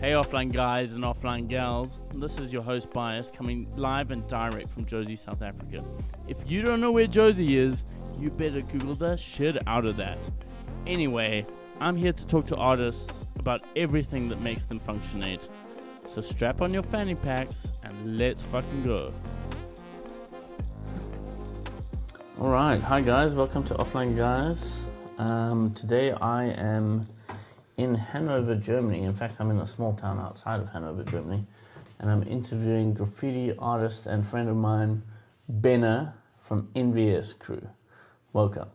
Hey offline guys and offline gals, this is your host Bias coming live and direct from Josie, South Africa. If you don't know where Josie is, you better Google the shit out of that. Anyway, I'm here to talk to artists about everything that makes them functionate. So strap on your fanny packs and let's fucking go. Alright, hi guys, welcome to Offline Guys. Today I am in Hanover, Germany. In fact, I'm in a small town outside of Hanover, Germany, and I'm interviewing graffiti artist and friend of mine, BENER from Envious Crew. Welcome.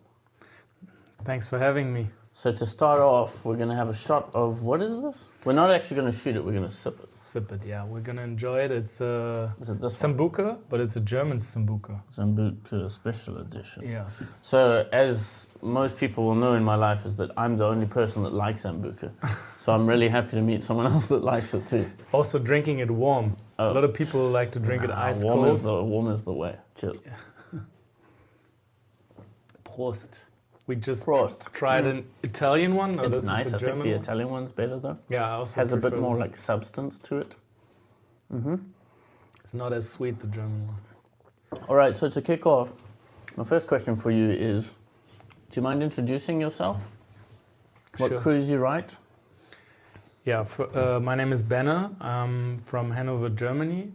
Thanks for having me. So to start off, we're going to have a shot of, what is this? We're not actually going to shoot it, we're going to sip it. Sip it, yeah. We're going to enjoy it. It's a Is it this Sambuca, but it's a German Sambuca. Sambuca Special Edition. Yeah. So as most people will know in my life is that I'm the only person that likes Sambuca. So I'm really happy to meet someone else that likes it too. Also drinking it warm. A lot of people like to drink it ice cold. Warm is the way. Cheers. Yeah. Prost. We just Prost. tried an Italian one. No, It's nice. I think the one. Italian one's better though. Yeah, I also has a bit prefer more them. like substance to it. Mm-hmm. It's not as sweet, the German one. All right, so to kick off, my first question for you is, do you mind introducing yourself? What Sure. crews you write? Yeah, my name is BENER. I'm from Hanover, Germany.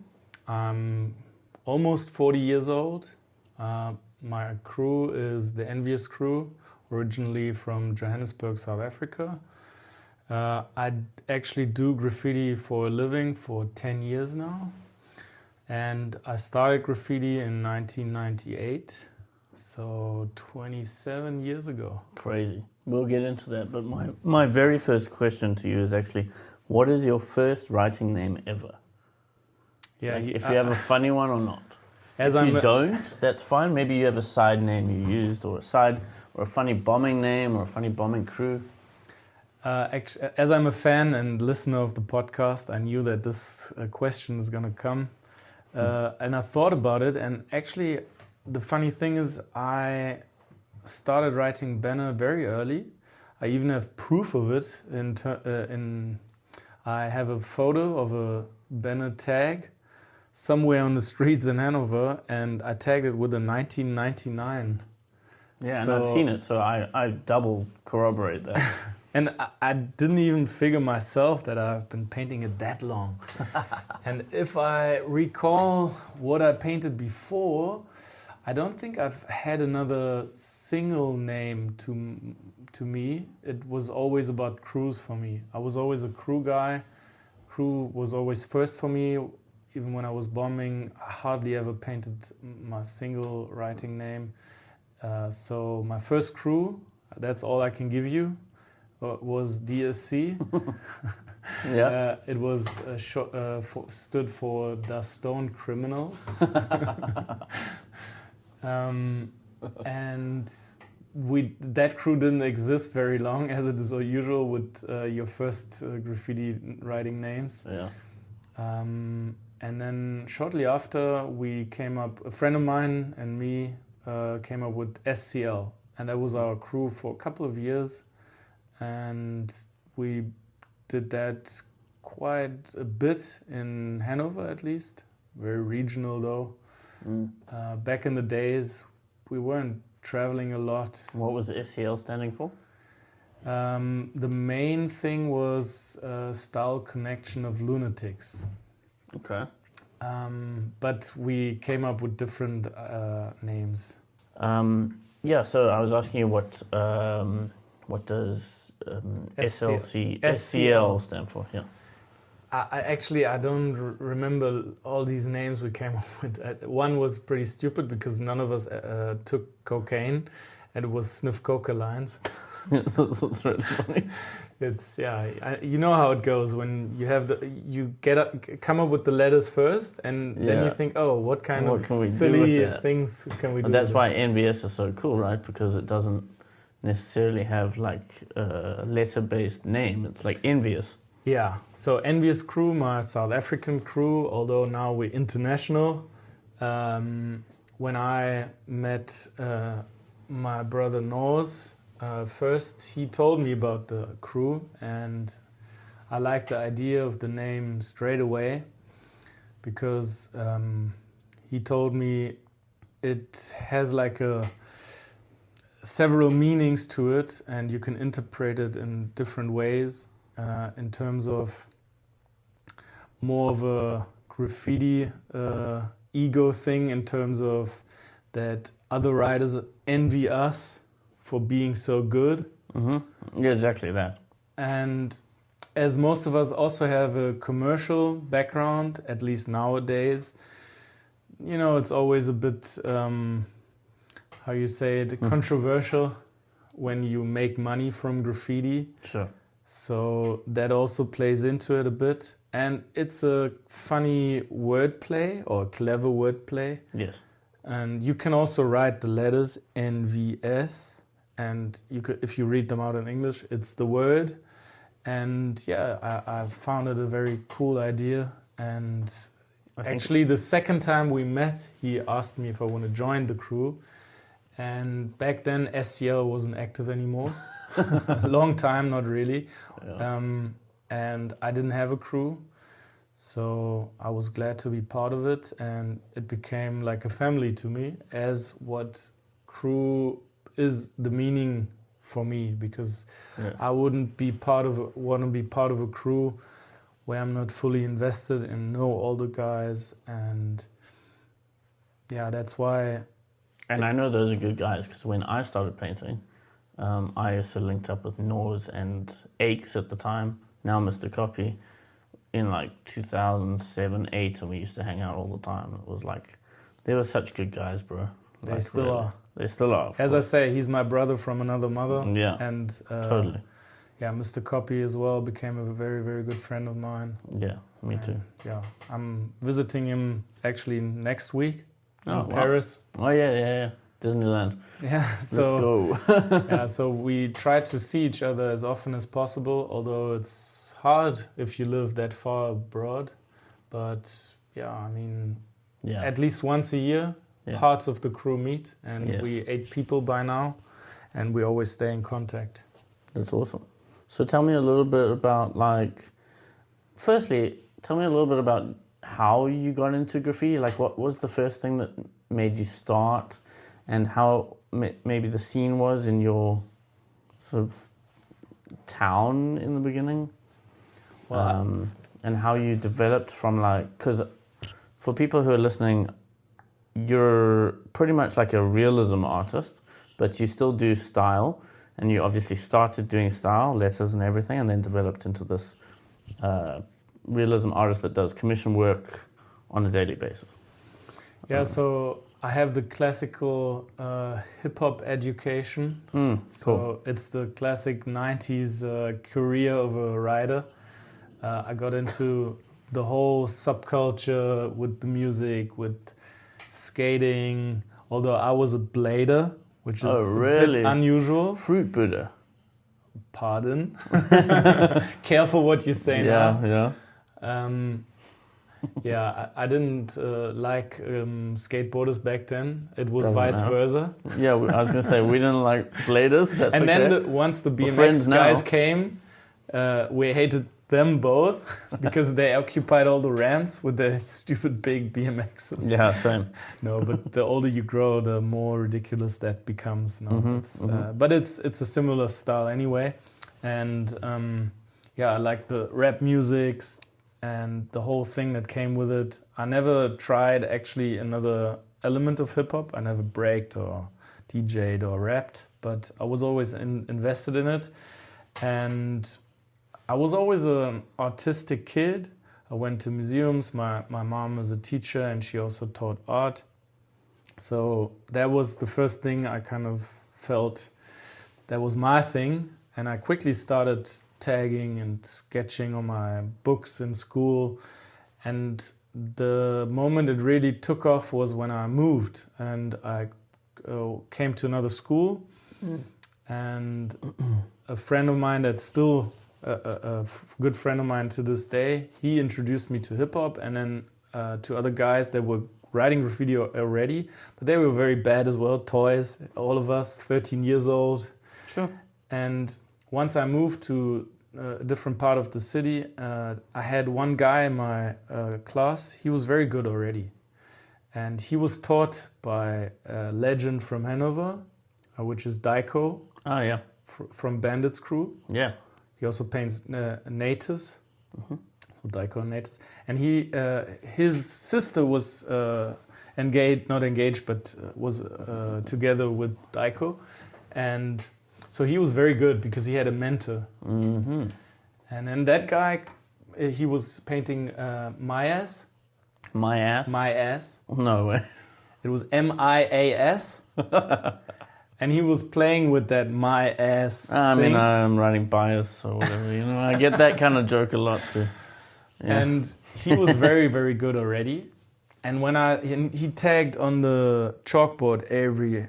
I'm almost 40 years old. My crew is the Envious Crew, originally from Johannesburg, South Africa. I actually do graffiti for a living for 10 years now. And I started graffiti in 1998, so 27 years ago. Crazy. We'll get into that, but my very first question to you is actually, what is your first writing name ever? Yeah, Like, if you have a funny one or not. as If I'm you don't, that's fine. Maybe you have a side name you used, or a funny bombing name, or a funny bombing crew. as I'm a fan and listener of the podcast, I knew that this question is going to come. And I thought about it, and actually the funny thing is I started writing BENER very early. I even have proof of it. I have a photo of a BENER tag somewhere on the streets in Hanover, and I tagged it with a 1999. Yeah, and I've seen it, so I double corroborate that. And I didn't even figure myself that I've been painting it that long. And if I recall what I painted before, I don't think I've had another single name to me. It was always about crews for me. I was always a crew guy. Crew was always first for me. Even when I was bombing, I hardly ever painted my single writing name. So my first crew, that's all I can give you, was DSC. Yeah. It was stood for the Stone Criminals. And that crew didn't exist very long, as it is usual with your first graffiti writing names. Yeah. And then shortly after, a friend of mine and me came up with SCL, and that was our crew for a couple of years, and we did that quite a bit in Hanover, at least. Very regional though. Back in the days, we weren't traveling a lot. What was SCL standing for? The main thing was Style Connection of Lunatics. Okay. But we came up with different names. Yeah, so I was asking you what does SCL stand for? Yeah. I don't remember all these names we came up with. One was pretty stupid because none of us took cocaine, and it was Sniff Coca Lines. That's really funny. It's you know how it goes when you come up with the letters first, and then you think, oh, what kind of silly things can we do? But that's why NVS is so cool, right? Because it doesn't necessarily have like a letter-based name. It's like Envious. Yeah. So Envious Crew, my South African crew, although now we're international. When I met my brother Norz, first he told me about the crew, and I like the idea of the name straight away because he told me it has like several meanings to it, and you can interpret it in different ways in terms of more of a graffiti ego thing, in terms of that other writers envy us for being so good. Mm-hmm. Yeah, exactly that. And as most of us also have a commercial background, at least nowadays, you know, it's always a bit, how you say it, controversial when you make money from graffiti. Sure. So that also plays into it a bit. And it's a funny wordplay or clever wordplay. Yes. And you can also write the letters NVS, and you could, if you read them out in English, it's the word. And yeah, I found it a very cool idea. And actually, the second time we met, he asked me if I want to join the crew. And back then, SCL wasn't active anymore. A long time, not really. Yeah. And I didn't have a crew. So I was glad to be part of it. And it became like a family to me, as what crew is the meaning for me. Because Yes. I wouldn't want to be part of a crew where I'm not fully invested and know all the guys. And yeah, that's why. And I know those are good guys, because when I started painting, I also linked up with Nors and Aches at the time, now Mr. Copy, in like 2007, 8, and we used to hang out all the time. It was like, they were such good guys, bro. They Like, still really. are. They still are. As I say, he's my brother from another mother. Yeah, And totally. yeah, Mr. Copy as well became a very, very good friend of mine. Yeah, me too. And, yeah, I'm visiting him actually next week in wow. Paris. Oh, yeah. Disneyland. Yeah, so Let's go. yeah, so we try to see each other as often as possible, although it's hard if you live that far abroad. But yeah, I mean, Yeah. at least once a year, Yeah. parts of the crew meet, and Yes. we 8 people by now, and we always stay in contact. That's awesome. So tell me a little bit about, like, firstly, tell me a little bit about how you got into graffiti. Like, what was the first thing that made you start, and how maybe the scene was in your sort of town in the beginning? Well, and how you developed from, like, because for people who are listening, you're pretty much like a realism artist, but you still do style, and you obviously started doing style, letters and everything, and then developed into this realism artist that does commission work on a daily basis. yeah, so I have the classical hip-hop education. Cool. So it's the classic 90s career of a writer. I got into the whole subculture with the music, with skating, although I was a blader, which is a bit unusual. Fruit Buddha. Pardon. Careful what you say now. Yeah. Yeah, I didn't like skateboarders back then. It was Doesn't vice matter. versa. Yeah, I was going to say, we didn't like bladers. That's And okay. then once the We're friends BMX guys now. came, we hated them both because they occupied all the ramps with their stupid big BMXs. Yeah, same. No, but the older you grow, the more ridiculous that becomes. No, but it's a similar style anyway. And yeah, I like the rap musics and the whole thing that came with it. I never tried actually another element of hip hop. I never breaked or DJ'd or rapped, but I was always invested in it. And I was always an artistic kid. I went to museums. My mom was a teacher and she also taught art. So that was the first thing I kind of felt that was my thing. And I quickly started tagging and sketching on my books in school. And the moment it really took off was when I moved and I came to another school. And a friend of mine that's still a good friend of mine to this day, he introduced me to hip-hop and then to other guys that were writing graffiti already, but they were very bad as well, toys, all of us, 13 years old. Sure. And once I moved to a different part of the city. I had one guy in my class. He was very good already, and he was taught by a legend from Hanover, which is Daiko. Oh yeah. From BENER1 Crew. Yeah. He also paints natives, Daiko natives, and his sister was not engaged, but was together with Daiko, and so he was very good because he had a mentor. Mm-hmm. And then that guy, he was painting my ass. My ass? My ass. No way. It was MIAS. And he was playing with that my ass I thing. mean, I'm writing bias or whatever. You know, I get that kind of joke a lot too. Yeah. And he was very, very good already. And when he tagged on the chalkboard every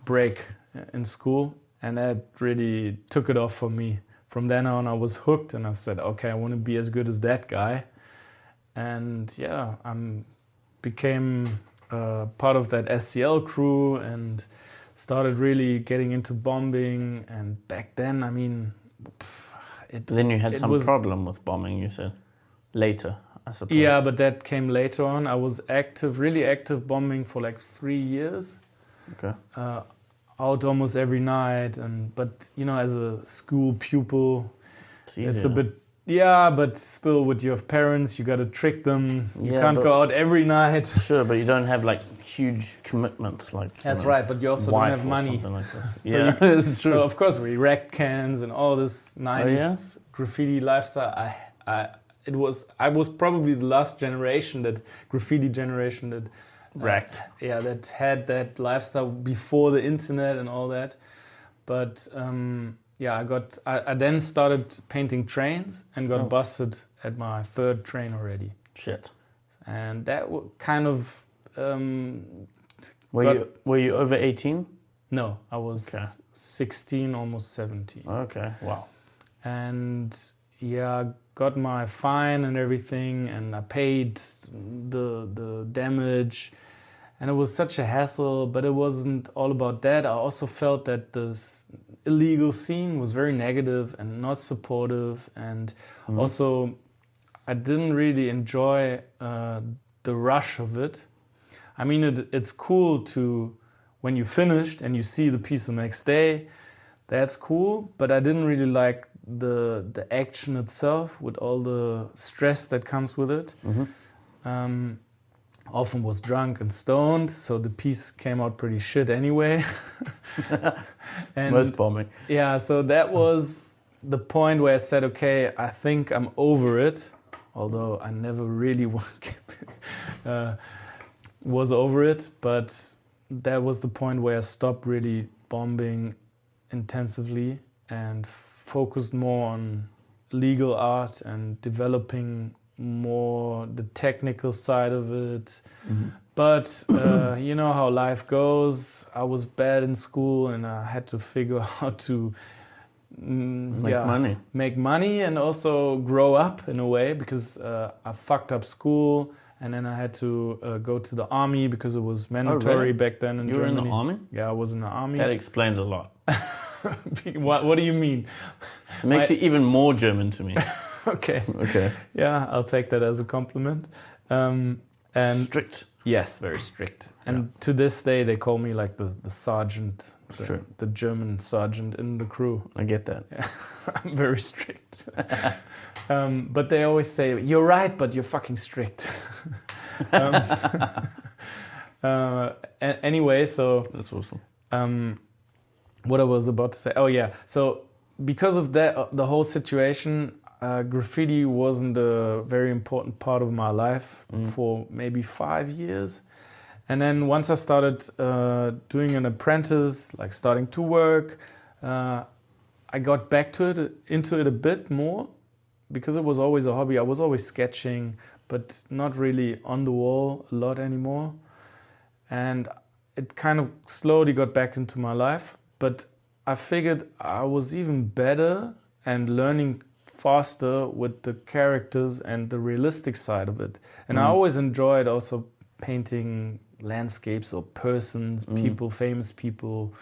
break in school, and that really took it off for me. From then on, I was hooked, and I said, okay, I want to be as good as that guy. And yeah, I became part of that SCL crew and started really getting into bombing. And back then, I mean, But then you had some problem with bombing, you said, later, I suppose. Yeah, but that came later on. I was really active bombing for like 3 years. Okay. Out almost every night, but you know, as a school pupil, it's a bit, but still with your parents, you got to trick them. You can't go out every night. Sure, but you don't have like huge commitments like. That's right, but you also don't have money. Like that. So yeah, it's true. So of course we wrecked cans and all this 90s graffiti lifestyle. I was probably the last graffiti generation that wrecked. That had that lifestyle before the internet and all that. But I then started painting trains and got busted at my 3rd train already. Shit. And that kind of were you over 18? No, I was 16, almost 17. Okay, wow. And got my fine and everything, and I paid the damage, and it was such a hassle. But it wasn't all about that. I also felt that this illegal scene was very negative and not supportive, and also I didn't really enjoy the rush of it. I mean, it's cool to when you finished and you see the piece the next day, that's cool, but I didn't really like the action itself with all the stress that comes with it. Often was drunk and stoned, so the piece came out pretty shit anyway. And most bombing. Yeah, so that was the point where I said, okay, I think I'm over it, although I never really was over it, but that was the point where I stopped really bombing intensively and focused more on legal art and developing more the technical side of it. But you know how life goes. I was bad in school and I had to figure out how to make money and also grow up in a way, because I fucked up school, and then I had to go to the army because it was mandatory back then in Germany. You were in the army? Yeah, I was in the army. That explains a lot. What do you mean? It makes you even more German to me. Okay. Okay. Yeah, I'll take that as a compliment. And strict. Yes, very strict. And to this day, they call me like the sergeant, the German sergeant in the crew. I get that. Yeah. I'm very strict. But they always say, you're right, but you're fucking strict. Anyway, so... That's awesome. What I was about to say. Oh, yeah. So because of that, the whole situation, graffiti wasn't a very important part of my life for maybe 5 years. And then once I started doing an apprentice, like starting to work, I got back into it a bit more, because it was always a hobby. I was always sketching, but not really on the wall a lot anymore. And it kind of slowly got back into my life. But I figured I was even better and learning faster with the characters and the realistic side of it. And I always enjoyed also painting landscapes or persons, people, famous people.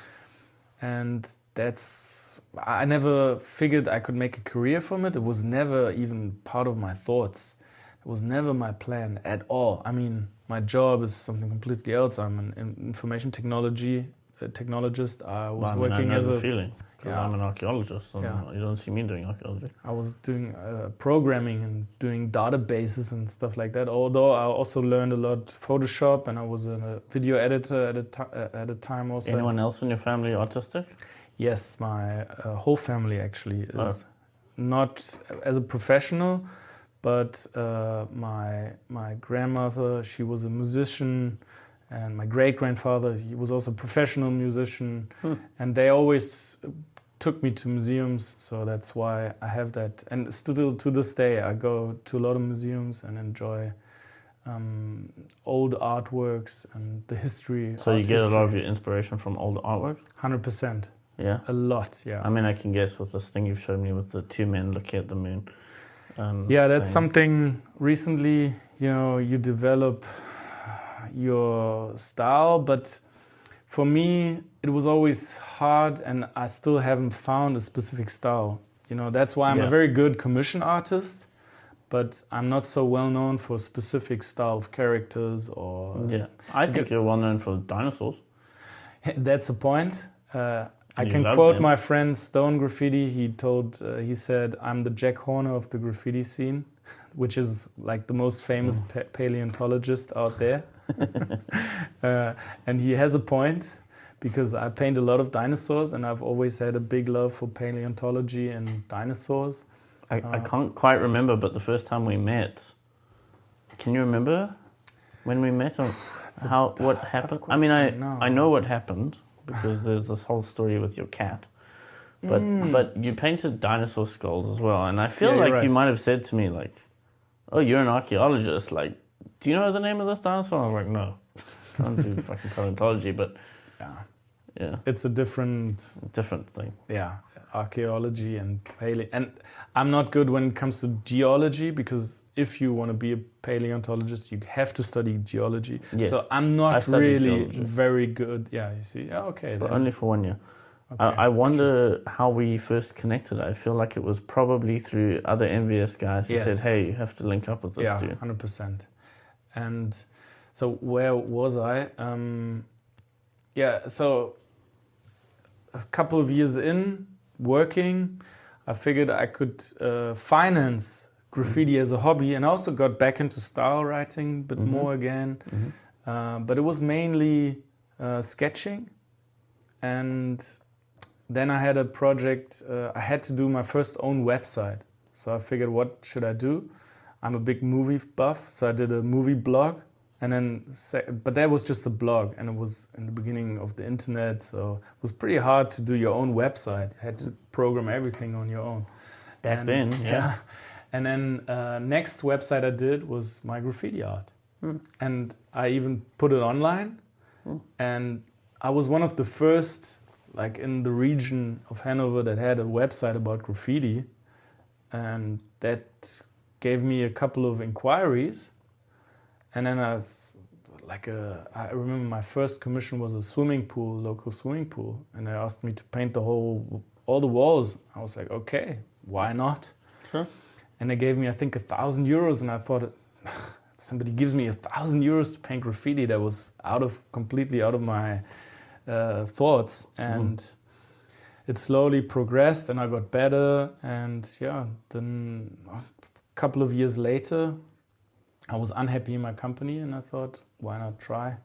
And I never figured I could make a career from it. It was never even part of my thoughts. It was never my plan at all. I mean, my job is something completely else. I'm an information technology technologist. I was working I know as the a feeling, because I'm an archaeologist, and you don't see me doing archaeology. I was doing programming and doing databases and stuff like that. Although I also learned a lot Photoshop, and I was a video editor at a time also. Anyone else in your family autistic? Yes, my whole family actually is not as a professional, but my grandmother, she was a musician, and my great-grandfather, he was also a professional musician, and they always took me to museums, so that's why I have that. And still to this day, I go to a lot of museums and enjoy old artworks and the history. So you get a lot of your inspiration from old artwork? 100%. Yeah? A lot, yeah. I mean, I can guess with this thing you've shown me with the two men looking at the moon. Yeah, that's something recently, you develop your style, but for me, it was always hard, and I still haven't found a specific style. That's why I'm a very good commission artist, but I'm not so well known for a specific style of characters or... Yeah, I think you're well known for dinosaurs. That's a point. I can quote my friend Stone Graffiti. He said, I'm the Jack Horner of the graffiti scene, which is like the most famous paleontologist out there. And he has a point, because I paint a lot of dinosaurs, and I've always had a big love for paleontology and dinosaurs. I can't quite remember, but the first time we met, can you remember when we met? Or what happened? I mean, I know what happened, because there's this whole story with your cat. But you painted dinosaur skulls as well, and I feel like you might have said to me, like, oh, you're an archaeologist, like, do you know the name of this dinosaur? I was like, no, can't do fucking paleontology, but yeah, it's a different thing. Yeah, archaeology and and I'm not good when it comes to geology, because if you want to be a paleontologist, you have to study geology. Yes. So I'm not really very good. Yeah, you see, okay, but only for 1 year. Okay, I wonder how we first connected. I feel like it was probably through other Envious guys who said, hey, you have to link up with this dude. 100%. And so where was I? So a couple of years in working, I figured I could finance graffiti as a hobby, and I also got back into style writing a bit more again. But it was mainly sketching. And then I had a project, I had to do my first own website. So I figured, what should I do? I'm a big movie buff, so I did a movie blog. And then, but that was just a blog, and it was in the beginning of the internet, so it was pretty hard to do your own website. You had to program everything on your own. Back then, yeah. And then next website I did was my graffiti art. And I even put it online. And I was one of the first, like in the region of Hanover, that had a website about graffiti. And that gave me a couple of inquiries. And then I remember my first commission was a swimming pool, local swimming pool. And they asked me to paint all the walls. I was like, okay, why not? Sure. And they gave me, I think, €1,000. And I thought, somebody gives me €1,000 to paint graffiti. That was completely out of my thoughts. And it slowly progressed, and I got better. And then a couple of years later, I was unhappy in my company, and I thought, why not try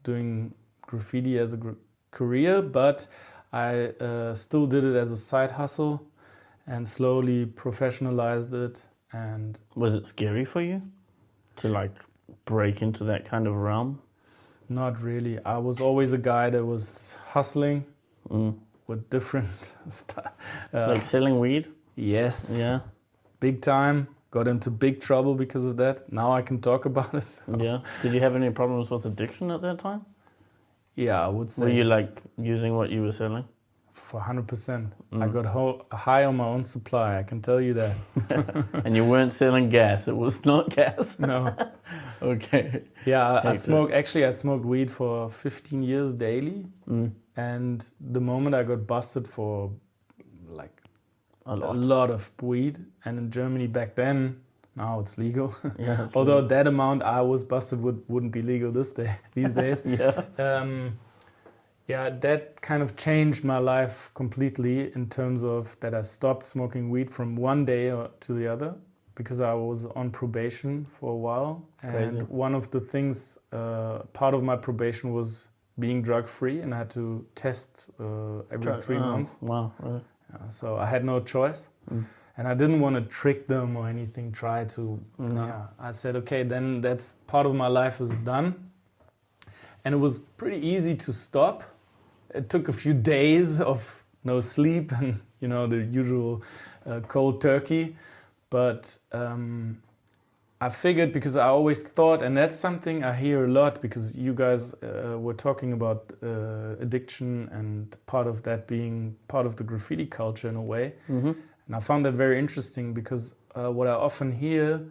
doing graffiti as a career? But I still did it as a side hustle and slowly professionalized it. And was it scary for you to break into that kind of realm? Not really. I was always a guy that was hustling with different stuff. Like selling weed? Yes. Yeah. Big time. Got into big trouble because of that. Now I can talk about it. So. Yeah. Did you have any problems with addiction at that time? Yeah, I would say. Were you using what you were selling? For 100%. I got high on my own supply, I can tell you that. And you weren't selling gas. It was not gas. No. Okay. Yeah, I smoked weed for 15 years daily. And the moment I got busted for like A a lot of weed, and in Germany back then, now it's legal. Yeah, it's Although legal. that amount I was busted with wouldn't be legal these days. Yeah. Yeah, that kind of changed my life completely in terms of that I stopped smoking weed from one day to the other because I was on probation for a while. Crazy. And one of the things, part of my probation was being drug-free, and I had to test every 3 months. Wow, really? So I had no choice. And I didn't want to trick them or anything, try to. No. Yeah, I said, okay, then that's part of my life is done. And it was pretty easy to stop. It took a few days of no sleep and, the usual cold turkey. But I figured, because I always thought, and that's something I hear a lot, because you guys were talking about addiction and part of that being part of the graffiti culture in a way. Mm-hmm. And I found that very interesting because what I often hear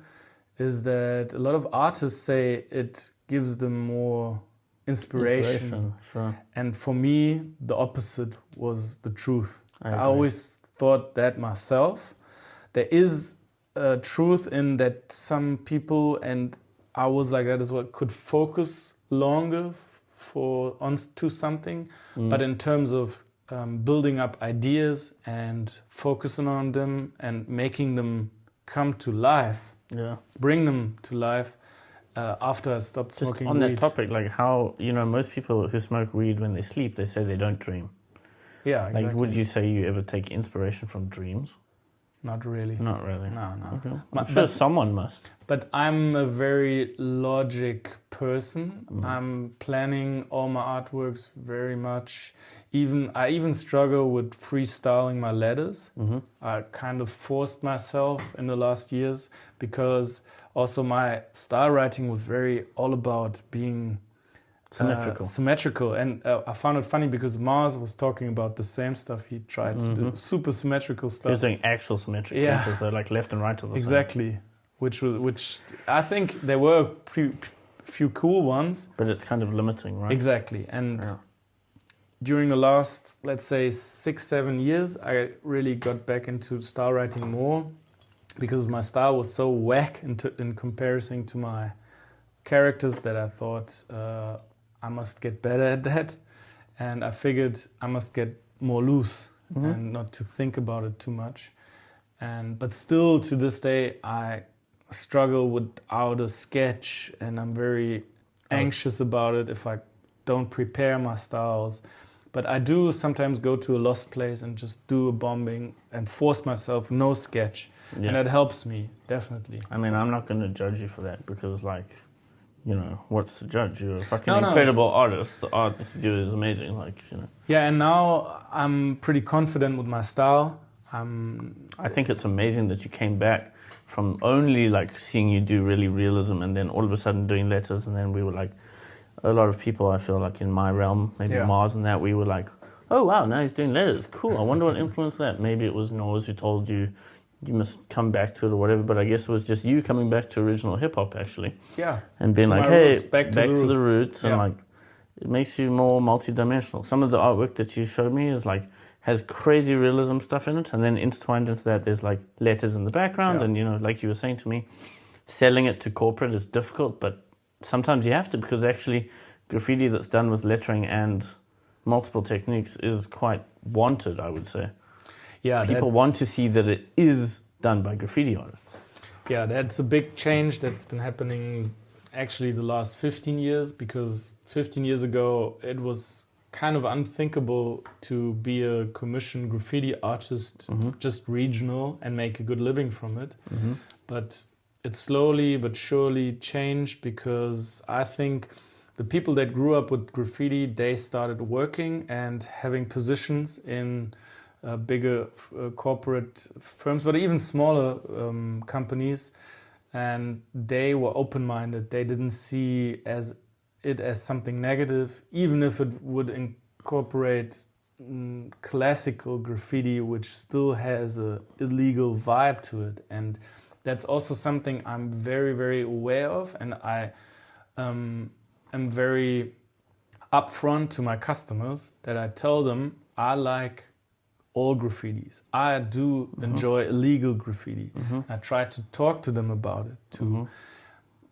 is that a lot of artists say it gives them more inspiration. Sure. And for me, the opposite was the truth. I I always thought that myself. There is truth in that some people, and I was like that as well, could focus longer to something. But in terms of building up ideas and focusing on them and making them come to life, bring them to life, after I stopped Just smoking on weed. that topic, like how, most people who smoke weed when they sleep, they say they don't dream. Yeah, exactly. Like, would you say you ever take inspiration from dreams? Not really. Not really. No. Okay. I'm sure someone must. But I'm a very logic person. I'm planning all my artworks very much. I even struggle with freestyling my letters. I kind of forced myself in the last years because also my style writing was very all about being symmetrical. And I found it funny because Mars was talking about the same stuff. He tried to do super symmetrical stuff. He was doing actual symmetric pieces, they're like left and right to the side. Exactly. Which I think there were a few cool ones. But it's kind of limiting, right? Exactly. And during the last, let's say, 6-7 years, I really got back into style writing more because my style was so whack in comparison to my characters that I thought I must get better at that. And I figured I must get more loose and not to think about it too much. But still, to this day, I struggle without a sketch, and I'm very anxious about it if I don't prepare my styles. But I do sometimes go to a lost place and just do a bombing and force myself, no sketch. And that helps me, definitely. I mean, I'm not going to judge you for that because, what's to judge? You're a fucking incredible artist. The art that you do is amazing, Yeah, and now I'm pretty confident with my style. I think it's amazing that you came back from only seeing you do really realism and then all of a sudden doing letters, and then we were a lot of people, I feel like in my realm, maybe Mars and that, we were like, oh wow, now he's doing letters, cool, I wonder what influenced that. Maybe it was Noz who told you must come back to it or whatever, but I guess it was just you coming back to original hip-hop actually. Yeah. And being like, hey, roots, back to the roots, and it makes you more multi-dimensional. Some of the artwork that you showed me is has crazy realism stuff in it, and then intertwined into that there's letters in the background, and like you were saying to me, selling it to corporate is difficult, but sometimes you have to, because actually graffiti that's done with lettering and multiple techniques is quite wanted, I would say. Yeah, people want to see that it is done by graffiti artists. Yeah, that's a big change that's been happening actually the last 15 years, because 15 years ago it was kind of unthinkable to be a commissioned graffiti artist, just regional, and make a good living from it. But it slowly but surely changed, because I think the people that grew up with graffiti, they started working and having positions in bigger corporate firms, but even smaller companies, and they were open-minded. They didn't see it as something negative, even if it would incorporate classical graffiti, which still has a illegal vibe to it. And that's also something I'm very, very aware of, and I am very upfront to my customers that I tell them I like all graffitis. I do enjoy illegal graffiti. I try to talk to them about it, to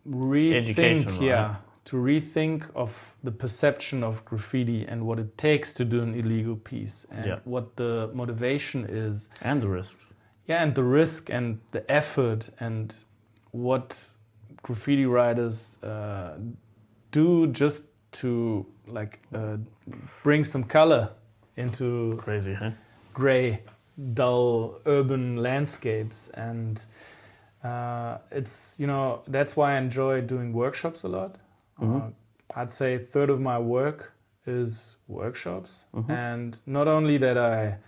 Education, rethink, right? to rethink of the perception of graffiti and what it takes to do an illegal piece and what the motivation is. And the risks. Yeah, and the risk and the effort and what graffiti writers do just to bring some color into Crazy, huh? gray, dull urban landscapes. And it's, that's why I enjoy doing workshops a lot. I'd say a third of my work is workshops. And not only that I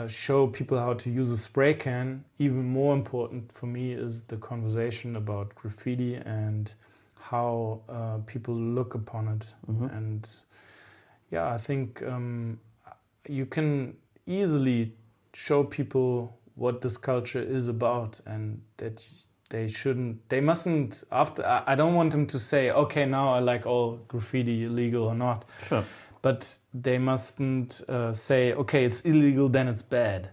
show people how to use a spray can, even more important for me is the conversation about graffiti and how people look upon it. And I think you can easily show people what this culture is about, and that they mustn't, I don't want them to say, okay, now I like all graffiti, illegal or not. Sure. But they mustn't say, okay, it's illegal, then it's bad.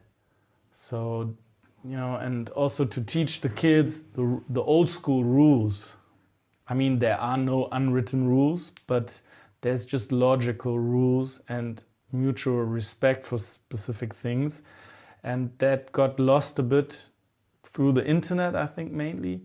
So, and also to teach the kids the old school rules. I mean, there are no unwritten rules, but there's just logical rules and mutual respect for specific things. And that got lost a bit through the internet, I think, mainly.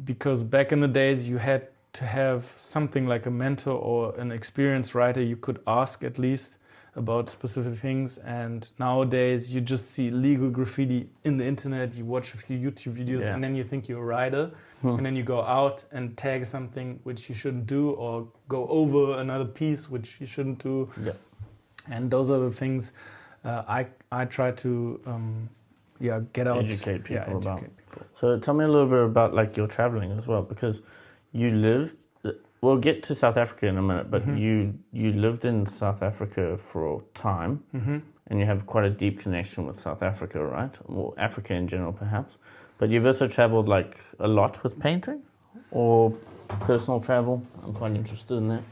Because back in the days, you had to have something like a mentor or an experienced writer you could ask at least about specific things. And nowadays, you just see legal graffiti in the internet, you watch a few YouTube videos, and then you think you're a writer. And then you go out and tag something which you shouldn't do, or go over another piece which you shouldn't do. And those are the things I try to get out. Educate people about. So tell me a little bit about your traveling as well, because you lived, we'll get to South Africa in a minute, but you lived in South Africa for a time, and you have quite a deep connection with South Africa, right? Or Africa in general, perhaps. But you've also traveled a lot with painting, or personal travel. I'm quite interested in that.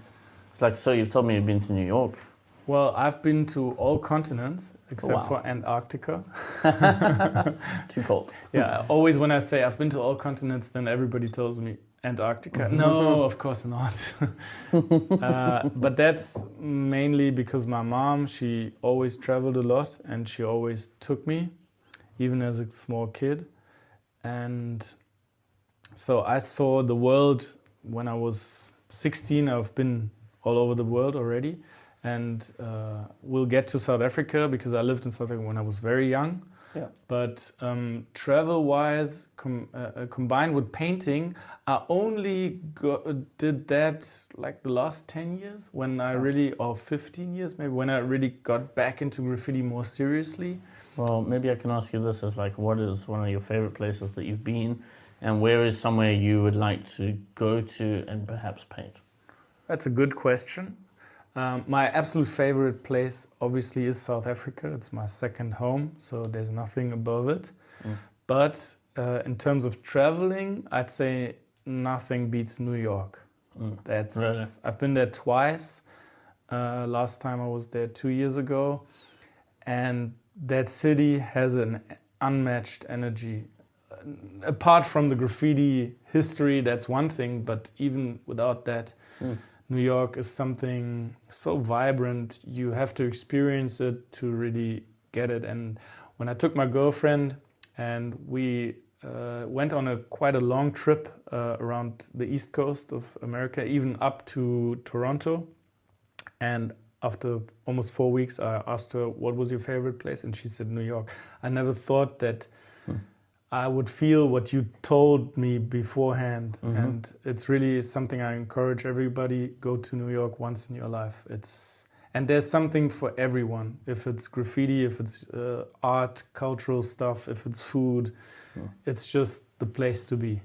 It's so you've told me you've been to New York. Well, I've been to all continents except for Antarctica. Too cold. Yeah, always when I say I've been to all continents, then everybody tells me Antarctica. No, of course not. But that's mainly because my mom, she always traveled a lot, and she always took me, even as a small kid. And so I saw the world when I was 16. I've been all over the world already. And we'll get to South Africa because I lived in South Africa when I was very young. Yeah. But travel-wise, combined with painting, I only did that the last 10 years when I really, or 15 years maybe, when I really got back into graffiti more seriously. Well, maybe I can ask you this as what is one of your favorite places that you've been, and where is somewhere you would like to go to and perhaps paint? That's a good question. My absolute favorite place obviously is South Africa. It's my second home, so there's nothing above it. But in terms of traveling, I'd say nothing beats New York. That's really? I've been there twice. Last time I was there 2 years ago. And that city has an unmatched energy. Apart from the graffiti history, that's one thing, but even without that, New York is something so vibrant. You have to experience it to really get it. And when I took my girlfriend and we went on quite a long trip around the East Coast of America, even up to Toronto. And after almost 4 weeks, I asked her, what was your favorite place? And she said, New York. I never thought that I would feel what you told me beforehand. And it's really something I encourage everybody, go to New York once in your life. And there's something for everyone. If it's graffiti, if it's art, cultural stuff, if it's food, it's just the place to be.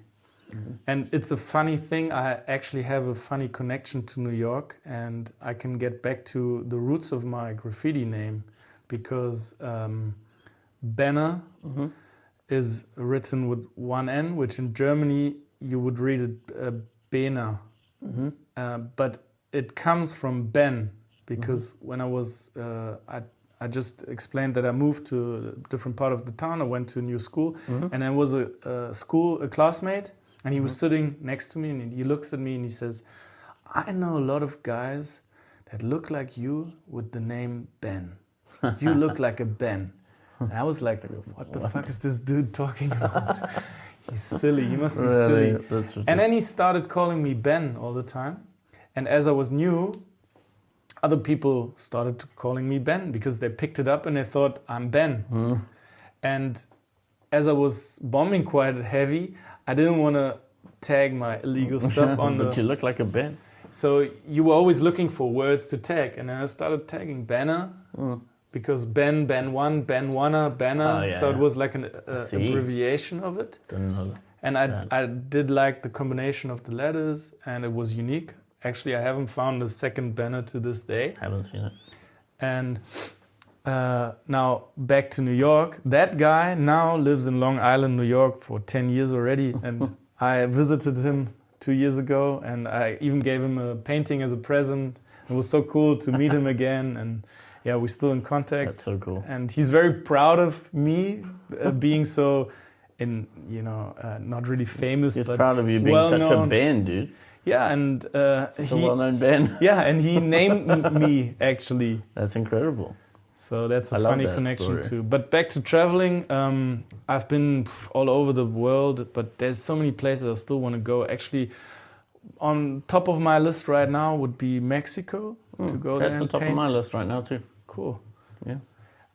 And it's a funny thing, I actually have a funny connection to New York, and I can get back to the roots of my graffiti name, because BENER is written with one N, which in Germany you would read it BENER. But it comes from Ben, because when I was, I just explained that I moved to a different part of the town. I went to a new school, and I was a classmate, and he was sitting next to me, and he looks at me and he says, I know a lot of guys that look like you with the name Ben. You look like a Ben. And I was like, what the fuck is this dude talking about? He's silly, he must be silly. And then he started calling me Ben all the time. And as I was new, other people started calling me Ben because they picked it up and they thought I'm Ben. And as I was bombing quite heavy, I didn't want to tag my illegal stuff on But you look like a Ben. So you were always looking for words to tag. And then I started tagging BENER because BENER1, BENER1, BENER. So it was like an abbreviation of it. And I did like the combination of the letters, and it was unique. Actually, I haven't found a second BENER to this day. Haven't seen it. And now back to New York. That guy now lives in Long Island, New York for 10 years already. And I visited him 2 years ago, and I even gave him a painting as a present. It was so cool to meet him again. And yeah, we're still in contact. That's so cool. And he's very proud of me being so, not really famous. He's but proud of you being such a Ben, dude. Yeah, and Such a well-known Ben. Yeah, and he named me actually. That's incredible. So that's a funny connection too. But back to traveling, I've been all over the world, but there's so many places I still want to go. Actually, on top of my list right now would be Mexico to go there. That's the top of my list right now too. Cool. Yeah.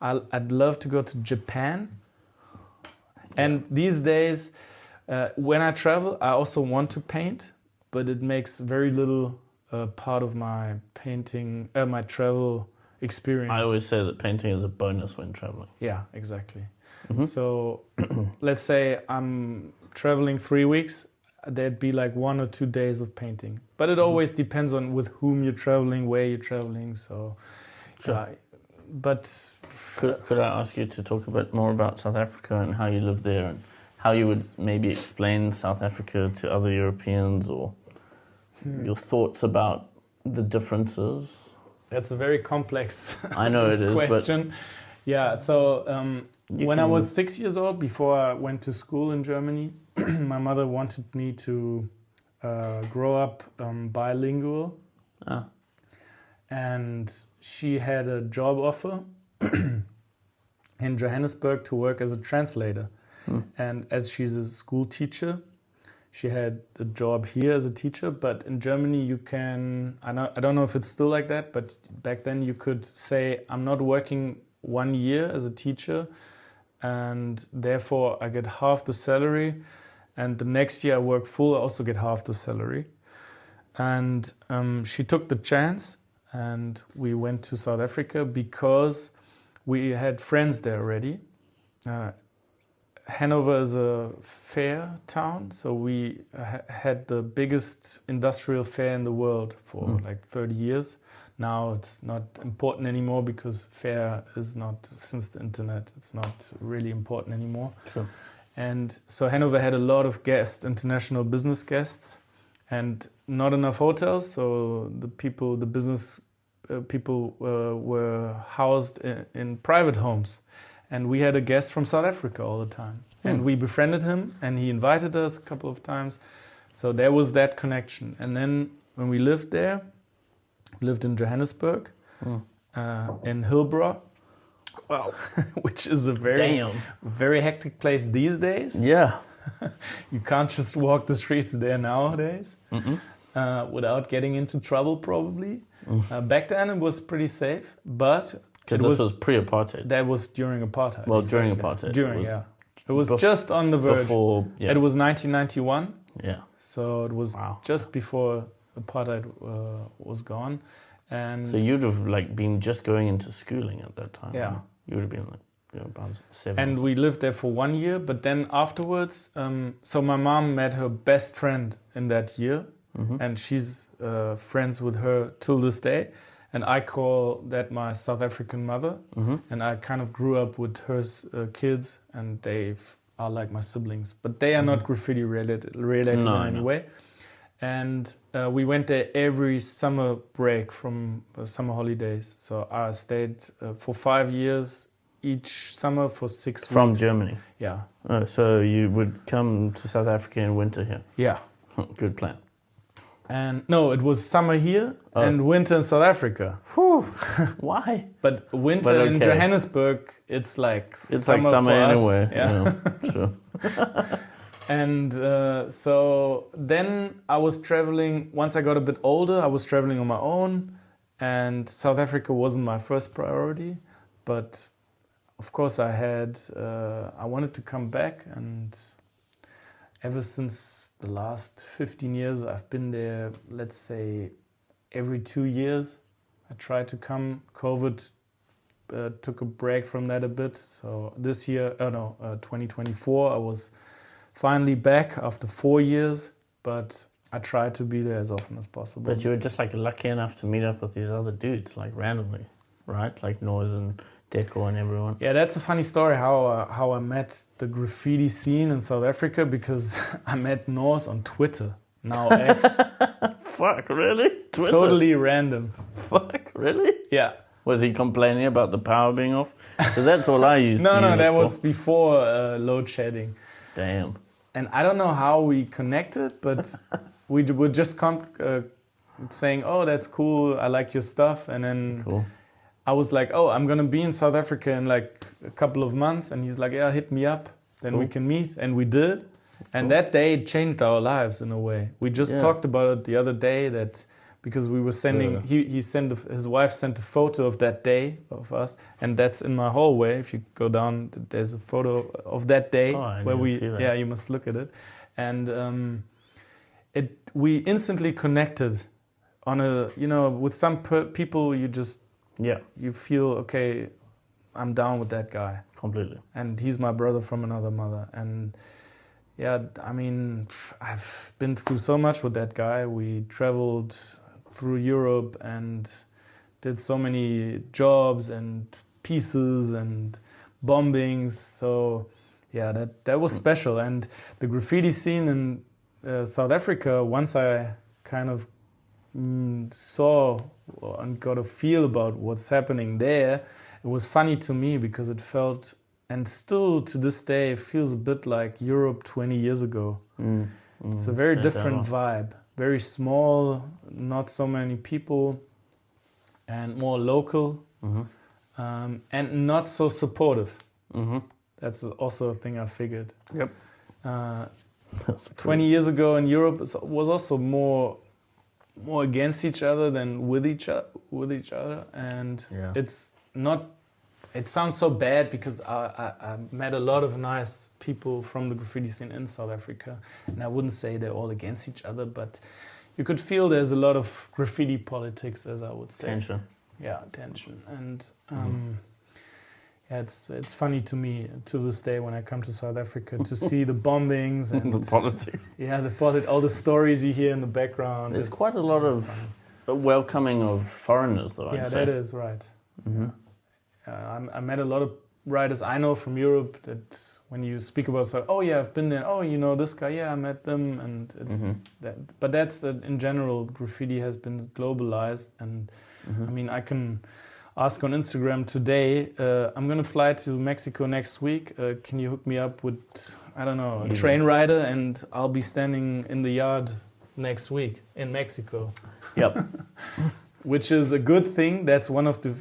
I'd love to go to Japan. And these days, when I travel, I also want to paint, but it makes very little part of my painting, my travel experience. I always say that painting is a bonus when traveling. Yeah, exactly. So let's say I'm traveling 3 weeks, there'd be like 1 or 2 days of painting. But it always depends on with whom you're traveling, where you're traveling. So, but could I ask you to talk a bit more about South Africa and how you live there, and how you would maybe explain South Africa to other Europeans, or your thoughts about the differences? That's a very complex I know it is, question. But yeah, so when I was 6 years old, before I went to school in Germany, my mother wanted me to grow up bilingual. And she had a job offer in Johannesburg to work as a translator. And as she's a school teacher, she had a job here as a teacher, but in Germany you can, I don't know if it's still like that, but back then you could say, I'm not working 1 year as a teacher, and therefore I get half the salary, and the next year I work full, I also get half the salary. And she took the chance, and we went to South Africa because we had friends there already. Hanover is a fair town, so we had the biggest industrial fair in the world for like 30 years. Now it's not important anymore because fair is not, since the internet, it's not really important anymore. Sure. And so Hanover had a lot of guests, international business guests, and not enough hotels, so the business people were housed in private homes. And we had a guest from South Africa all the time. And we befriended him, and he invited us a couple of times. So there was that connection. And then when we lived there, we lived in Johannesburg, in Hillbrow, which is a very hectic place these days. Yeah. You can't just walk the streets there nowadays without getting into trouble, probably. Back then it was pretty safe, but... Because this was pre-apartheid. That was during apartheid. Well, during apartheid. It was just on the verge. Before, It was 1991. Yeah. So it was just before apartheid was gone. And so you'd have been just going into schooling at that time. Yeah. Right? You would have been about 7. And we lived there for 1 year, but then afterwards, so my mom met her best friend in that year, and she's friends with her till this day. And I call that my South African mother. And I kind of grew up with her kids, and they are like my siblings. But they are not graffiti related in any way. And we went there every summer break from summer holidays. So I stayed for 5 years each summer for 6 weeks. From Germany? Yeah. So you would come to South Africa in winter here? Yeah. Good plan. And no, it was summer here and winter in South Africa. Whew. Why? But winter in Johannesburg, it's like summer anyway. Yeah. Sure. And so then I was traveling, once I got a bit older, I was traveling on my own, and South Africa wasn't my first priority. But of course I wanted to come back, and ever since the last 15 years, I've been there, let's say, every 2 years. I tried to come. COVID took a break from that a bit. So this year, 2024, I was finally back after 4 years, but I tried to be there as often as possible. But you were just like lucky enough to meet up with these other dudes, like randomly, right? Like Noise and Deco and everyone. Yeah, that's a funny story how I met the graffiti scene in South Africa, because I met Norse on Twitter, now X. Fuck, really? Twitter? Totally random. Fuck, really? Yeah. Was he complaining about the power being off? Because that's all I used to use No, it that for. was before load shedding. Damn. And I don't know how we connected, but we would just come saying, oh, that's cool, I like your stuff. And then Cool. I was like, oh, I'm going to be in South Africa in like a couple of months. And he's like, yeah, hit me up. Then we can meet. And we did. And that day it changed our lives in a way. We just talked about it the other day, that because we were sending, his wife sent a photo of that day of us. And that's in my hallway. If you go down, there's a photo of that day where we, you must look at it. And we instantly connected on a, with some people you feel, okay, I'm down with that guy. Completely. And he's my brother from another mother. And yeah, I mean, I've been through so much with that guy. We traveled through Europe and did so many jobs and pieces and bombings. So yeah, that was special. And the graffiti scene in South Africa, once I kind of saw and got a feel about what's happening there, it was funny to me because it felt, and still to this day, it feels a bit like Europe 20 years ago. It's a very different vibe, very small, not so many people, and more local, and not so supportive. That's also a thing I figured. Yep. 20 years ago in Europe was also more against each other than with each other, and it's not. It sounds so bad because I met a lot of nice people from the graffiti scene in South Africa, and I wouldn't say they're all against each other, but you could feel there's a lot of graffiti politics, as I would say. Tension. Yeah, tension, and it's funny to me to this day when I come to South Africa to see the bombings and the politics. Yeah, all the stories you hear in the background. There's quite a lot of welcoming of foreigners, though. Yeah, that is right. I met a lot of writers I know from Europe that when you speak about, oh yeah, I've been there. Oh, you know this guy? Yeah, I met them, and it's that. But that's in general, graffiti has been globalized, and I mean, I can ask on Instagram today, I'm going to fly to Mexico next week. Can you hook me up with, I don't know, a train rider? And I'll be standing in the yard next week in Mexico. Yep. Which is a good thing. That's one of the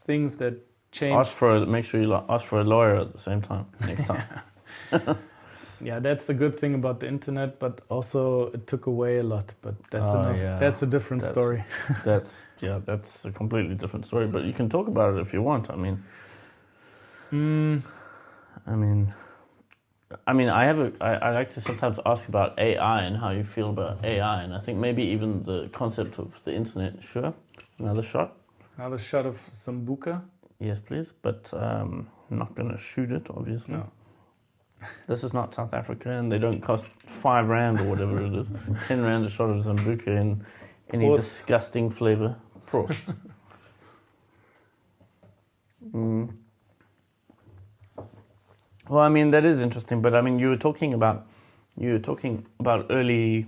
things that changed. Make sure you ask for a lawyer at the same time next time. Yeah, that's a good thing about the internet, but also it took away a lot. But that's enough. Yeah. That's a different story. That's a completely different story. But you can talk about it if you want. I mean, I like to sometimes ask about AI and how you feel about AI, and I think maybe even the concept of the internet. Sure, another shot. Another shot of Sambuca. Yes, please. But I'm not gonna shoot it, obviously. No. This is not South Africa, and they don't cost 5 rand or whatever it is. 10 rand a shot of Sambuca in any disgusting flavor. Prost. Well, I mean, that is interesting, but I mean, you were talking about early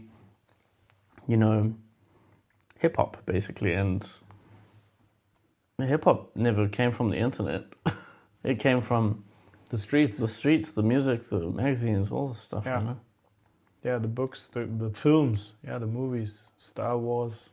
hip hop basically, and hip hop never came from the internet. It came from The streets. the music, the magazines, all the stuff. Yeah. Yeah, the books, the films, the movies, Star Wars.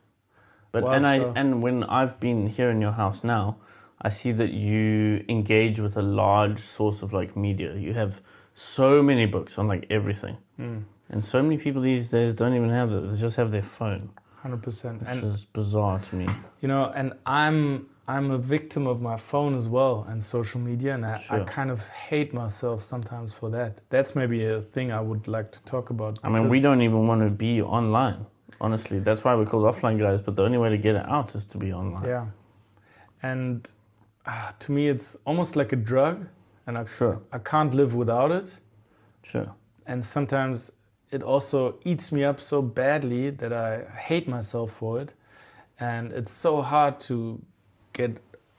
But and when I've been here in your house now, I see that you engage with a large source of like media. You have so many books on like everything, and so many people these days don't even have that. They just have their phone. 100%. Which is bizarre to me. And I'm a victim of my phone as well and social media, and I kind of hate myself sometimes for that. That's maybe a thing I would like to talk about. I mean, we don't even want to be online, honestly. That's why we're called offline guys, but the only way to get it out is to be online. Yeah. And to me, it's almost like a drug, and I can't live without it. Sure. And sometimes it also eats me up so badly that I hate myself for it. And it's so hard to get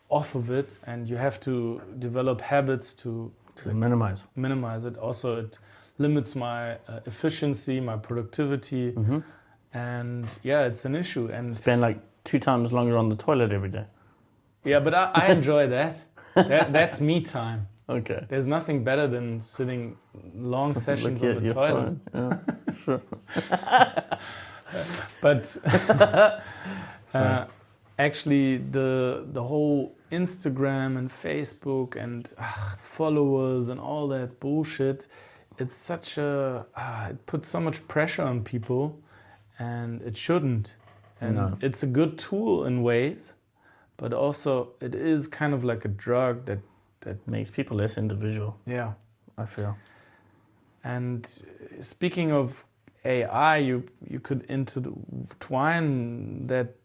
off of it, and you have to develop habits to minimize it. Also, it limits my efficiency, my productivity, and it's an issue. And spend like 2 times longer on the toilet every day. Yeah, but I enjoy that. That's me time. Okay. There's nothing better than sitting long sessions on the toilet. Yeah, sure. But actually, the whole Instagram and Facebook and followers and all that bullshit, it's such it puts so much pressure on people, and it shouldn't. And it's a good tool in ways, but also it is kind of like a drug that makes people less individual. Yeah, I feel. And speaking of AI, you could intertwine that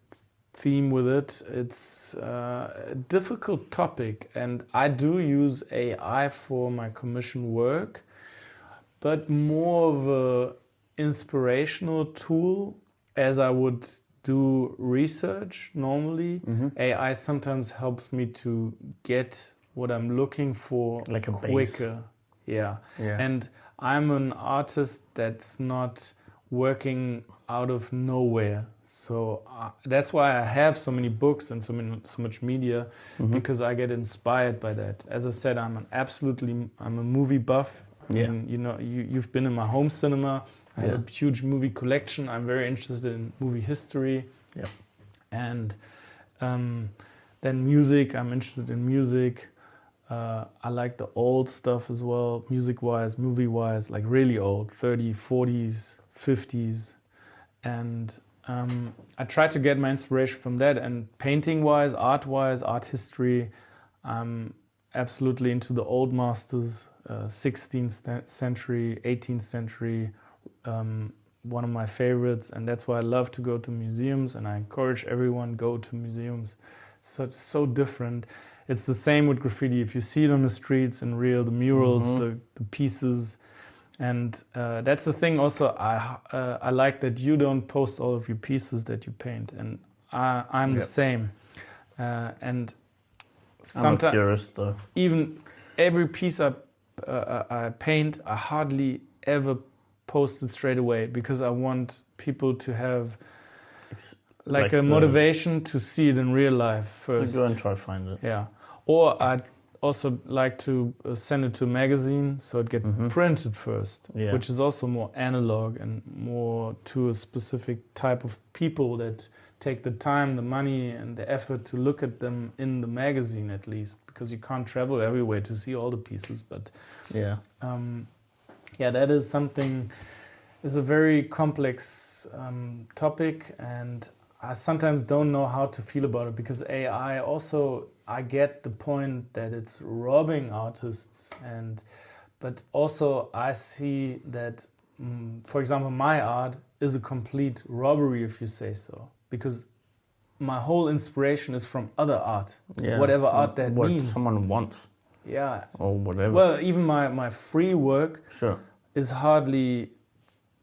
theme with it. It's a difficult topic, and I do use AI for my commission work, but more of a inspirational tool as I would do research normally. AI sometimes helps me to get what I'm looking for like a quicker. base. Yeah. And I'm an artist that's not working out of nowhere. So that's why I have so many books and so much media, because I get inspired by that. As I said, I'm a movie buff. I mean, you've been in my home cinema. I have a huge movie collection. I'm very interested in movie history. Yeah. And then music, I'm interested in music. I like the old stuff as well, music-wise, movie-wise, like really old, 30s, 40s, 50s. And I try to get my inspiration from that. And painting-wise, art-wise, art history, I'm absolutely into the old masters, 16th century, 18th century, one of my favorites. And that's why I love to go to museums, and I encourage everyone go to museums. So different. It's the same with graffiti. If you see it on the streets in real, the murals, the pieces, and that's the thing. Also, I like that you don't post all of your pieces that you paint, and I'm the same. And sometimes, I'm a purist, though. Even every piece I paint, I hardly ever post it straight away, because I want people to have like a motivation to see it in real life first. So go and try to find it. Yeah. Or I'd also like to send it to a magazine, so it gets printed first, which is also more analog and more to a specific type of people that take the time, the money, and the effort to look at them in the magazine, at least, because you can't travel everywhere to see all the pieces. But that is something. It's a very complex topic, and I sometimes don't know how to feel about it, because AI also, I get the point that it's robbing artists, but also I see that, for example, my art is a complete robbery, if you say so, because my whole inspiration is from other art, whatever art that means. What someone wants. Yeah. Or whatever. Well, even my free work is hardly...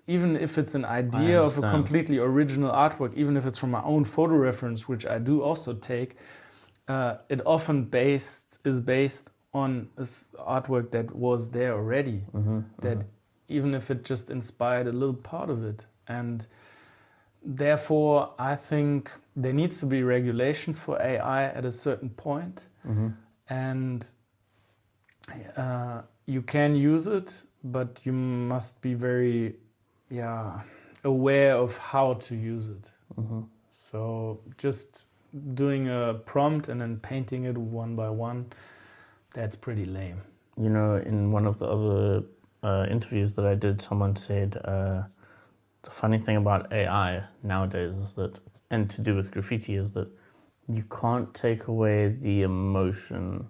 Even if it's an idea of a completely original artwork, even if it's from my own photo reference, which I do also take, it often is based on artwork that was there already. That even if it just inspired a little part of it. And therefore, I think there needs to be regulations for AI at a certain point, and you can use it, but you must be very, aware of how to use it. So just doing a prompt and then painting it one by one, that's pretty lame. You know, in one of the other interviews that I did, someone said the funny thing about AI nowadays is that, and to do with graffiti, is that you can't take away the emotion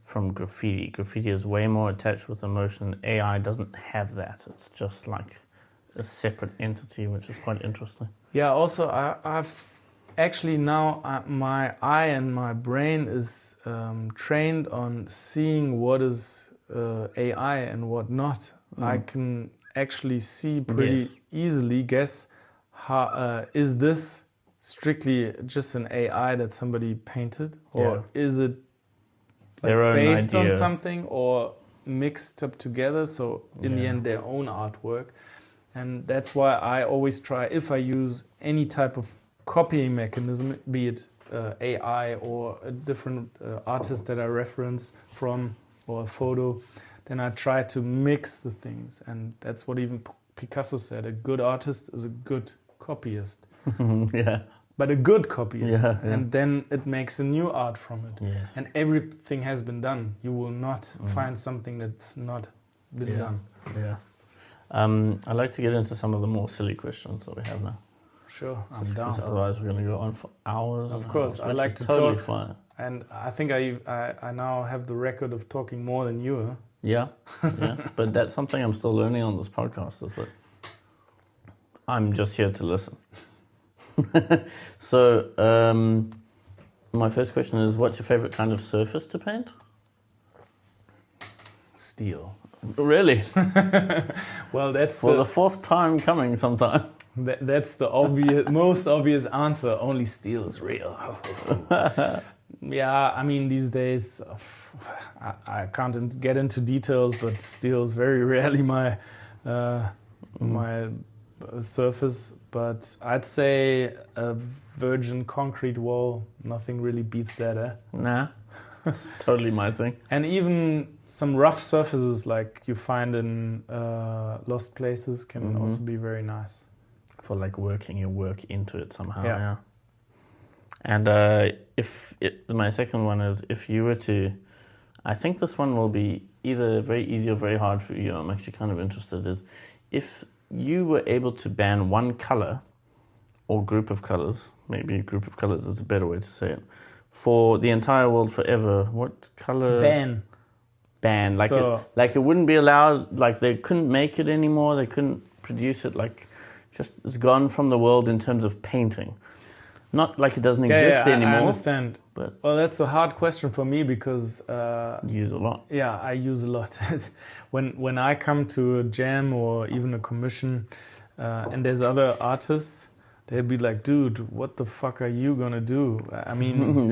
from graffiti. Graffiti is way more attached with emotion. AI doesn't have that. It's just like a separate entity, which is quite interesting. Yeah, also I've actually now my eye and my brain is trained on seeing what is AI and what not. I can actually see pretty easily guess how is this strictly just an AI that somebody painted, or is it like their own based idea on something or mixed up together, so in the end their own artwork. And that's why I always try, if I use any type of copying mechanism, be it AI or a different artist that I reference from, or a photo, then I try to mix the things. And that's what even Picasso said, a good artist is a good copyist. But a good copyist. And then it makes a new art from it. And everything has been done. You will not find something that's not been done. I'd like to get into some of the more silly questions that we have now. Sure, I'm Just down. Otherwise, we're going to go on for hours. Of course, I like to totally talk. Fine. And I think I now have the record of talking more than you. Huh? Yeah. But that's something I'm still learning on this podcast. Is that I'm just here to listen. So, my first question is, what's your favorite kind of surface to paint? Steel. Really? Well, that's for the fourth time coming sometime. That's the obvious, most obvious answer. Only steel is real. Yeah, I mean, these days, I can't get into details, but steel is very rarely my surface. But I'd say a virgin concrete wall, nothing really beats that, eh? Nah, it's totally my thing. And even some rough surfaces like you find in lost places can also be very nice. For like working your work into it somehow, yeah. And my second one is, if you were to, I think this one will be either very easy or very hard for you. I'm actually kind of interested, is if you were able to ban one color or group of colors, maybe a group of colors is a better way to say it, for the entire world forever, what color? Ban. Like it wouldn't be allowed, like they couldn't make it anymore, they couldn't produce it, like just it's gone from the world in terms of painting. Not like it doesn't exist anymore. I understand. But well, that's a hard question for me because you use a lot. Yeah, I use a lot. When I come to a jam or even a commission, and there's other artists, they'll be like, "Dude, what the fuck are you gonna do? I mean,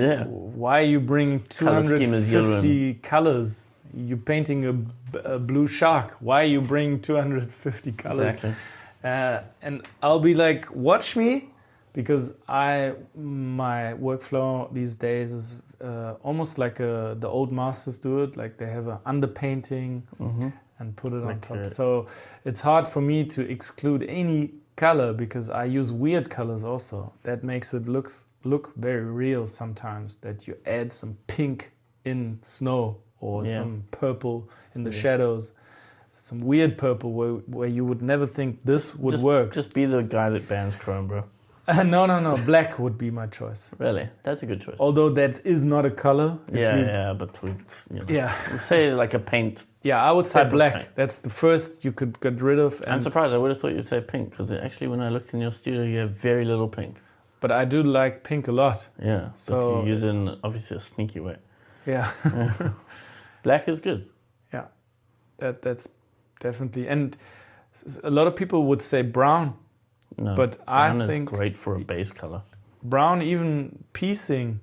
why are you bringing 250 colors? You're painting a blue shark. Why are you bringing 250 colors?" Exactly. And I'll be like, watch me, because my workflow these days is almost like the old masters do it. Like they have an underpainting and put it on top. So it's hard for me to exclude any color because I use weird colors also. That makes it look very real sometimes, that you add some pink in snow or some purple in the shadows. Some weird purple where you would never think this would work. Just be the guy that bans chrome, bro. No. Black would be my choice. Really? That's a good choice. Although that is not a color. But we say like a paint. Yeah, I would say black. That's the first you could get rid of. I'm surprised. I would have thought you'd say pink, because actually when I looked in your studio, you have very little pink. But I do like pink a lot. Yeah, so but you use it in obviously a sneaky way. Yeah. Black is good. Yeah, that's definitely. And a lot of people would say brown. No, but brown I think is great for a base color. Brown, even piecing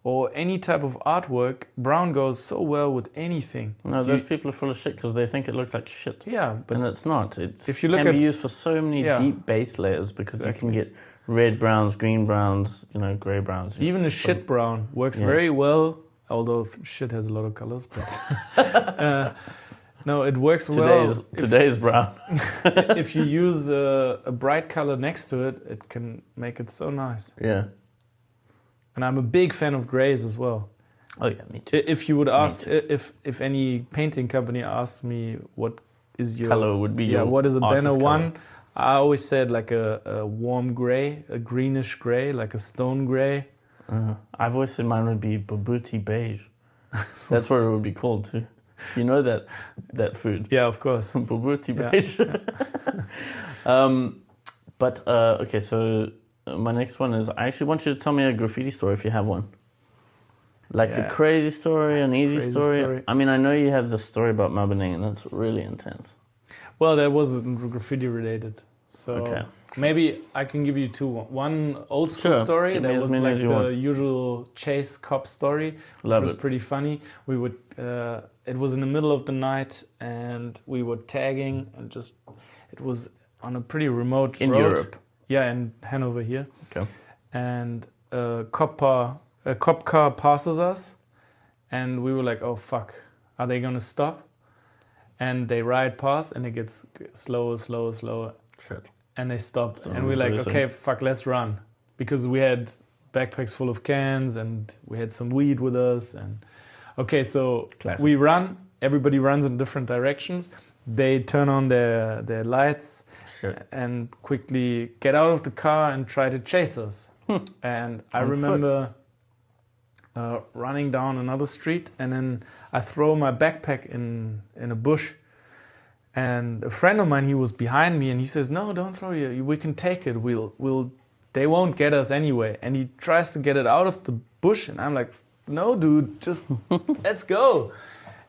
or any type of artwork, brown goes so well with anything. No, those people are full of shit because they think it looks like shit. Yeah, but and it's not. It's if you look can at, be used for so many deep base layers because you can get red browns, green browns, grey browns. Even a shit brown works very well, although shit has a lot of colors. But no, it works Today's brown. If you use a bright color next to it, it can make it so nice. Yeah. And I'm a big fan of grays as well. Oh yeah, me too. If you would ask, if any painting company asks me what is your color would be your what is a BENER1, color? I always said like a warm gray, a greenish gray, like a stone gray. I've always said mine would be babuti beige. That's what it would be called too. You know that food? Yeah, of course. Babuti beige. But okay, so my next one is I actually want you to tell me a graffiti story if you have one. Like a crazy story, an easy story. I mean, I know you have the story about Mabaneng, and that's really intense. Well, that wasn't graffiti related. So maybe I can give you two. One old school story that was like the usual chase cop story, which was pretty funny. We would, it was in the middle of the night, and we were tagging, and it was on a pretty remote road. In Europe? Yeah, in Hanover here. Okay. And a cop car passes us, and we were like, oh fuck, are they gonna stop? And they ride past, and it gets slower. Shit. And they stopped, and we're like, okay, fuck, let's run. Because we had backpacks full of cans, and we had some weed with us, and okay, so we run, everybody runs in different directions. They turn on their lights and quickly get out of the car and try to chase us. And I remember running down another street, and then I throw my backpack in a bush, and a friend of mine, he was behind me, and he says, no, don't throw it, we can take it, they won't get us anyway. And he tries to get it out of the bush, and I'm like, no dude, just let's go.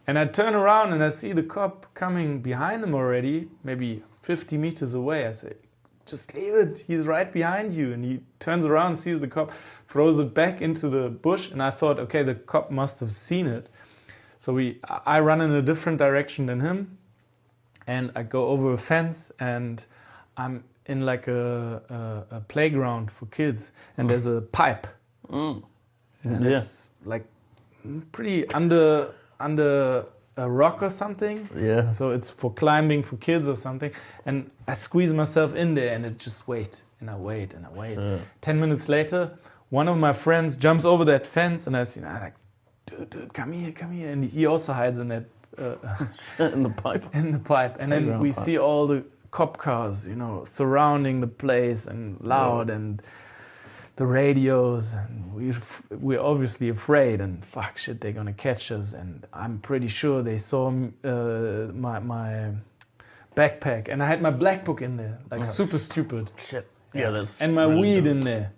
And I turn around and I see the cop coming behind him already, maybe 50 meters away. I say, just leave it, he's right behind you. And he turns around, sees the cop, throws it back into the bush, and I thought, okay, the cop must have seen it. So I run in a different direction than him, and I go over a fence, and I'm in like a playground for kids, and there's a pipe. And it's like pretty under a rock or something. Yeah. So it's for climbing for kids or something. And I squeeze myself in there, and it just wait. Sure. 10 minutes later, one of my friends jumps over that fence, and I'm like, dude, come here. And he also hides in that in the pipe. And then we see all the cop cars, surrounding the place, and loud, and the radios, and we're obviously afraid, and fuck shit, they're gonna catch us. And I'm pretty sure they saw my backpack, and I had my black book in there, like super stupid. Shit. Yeah, that's and my really weed in there.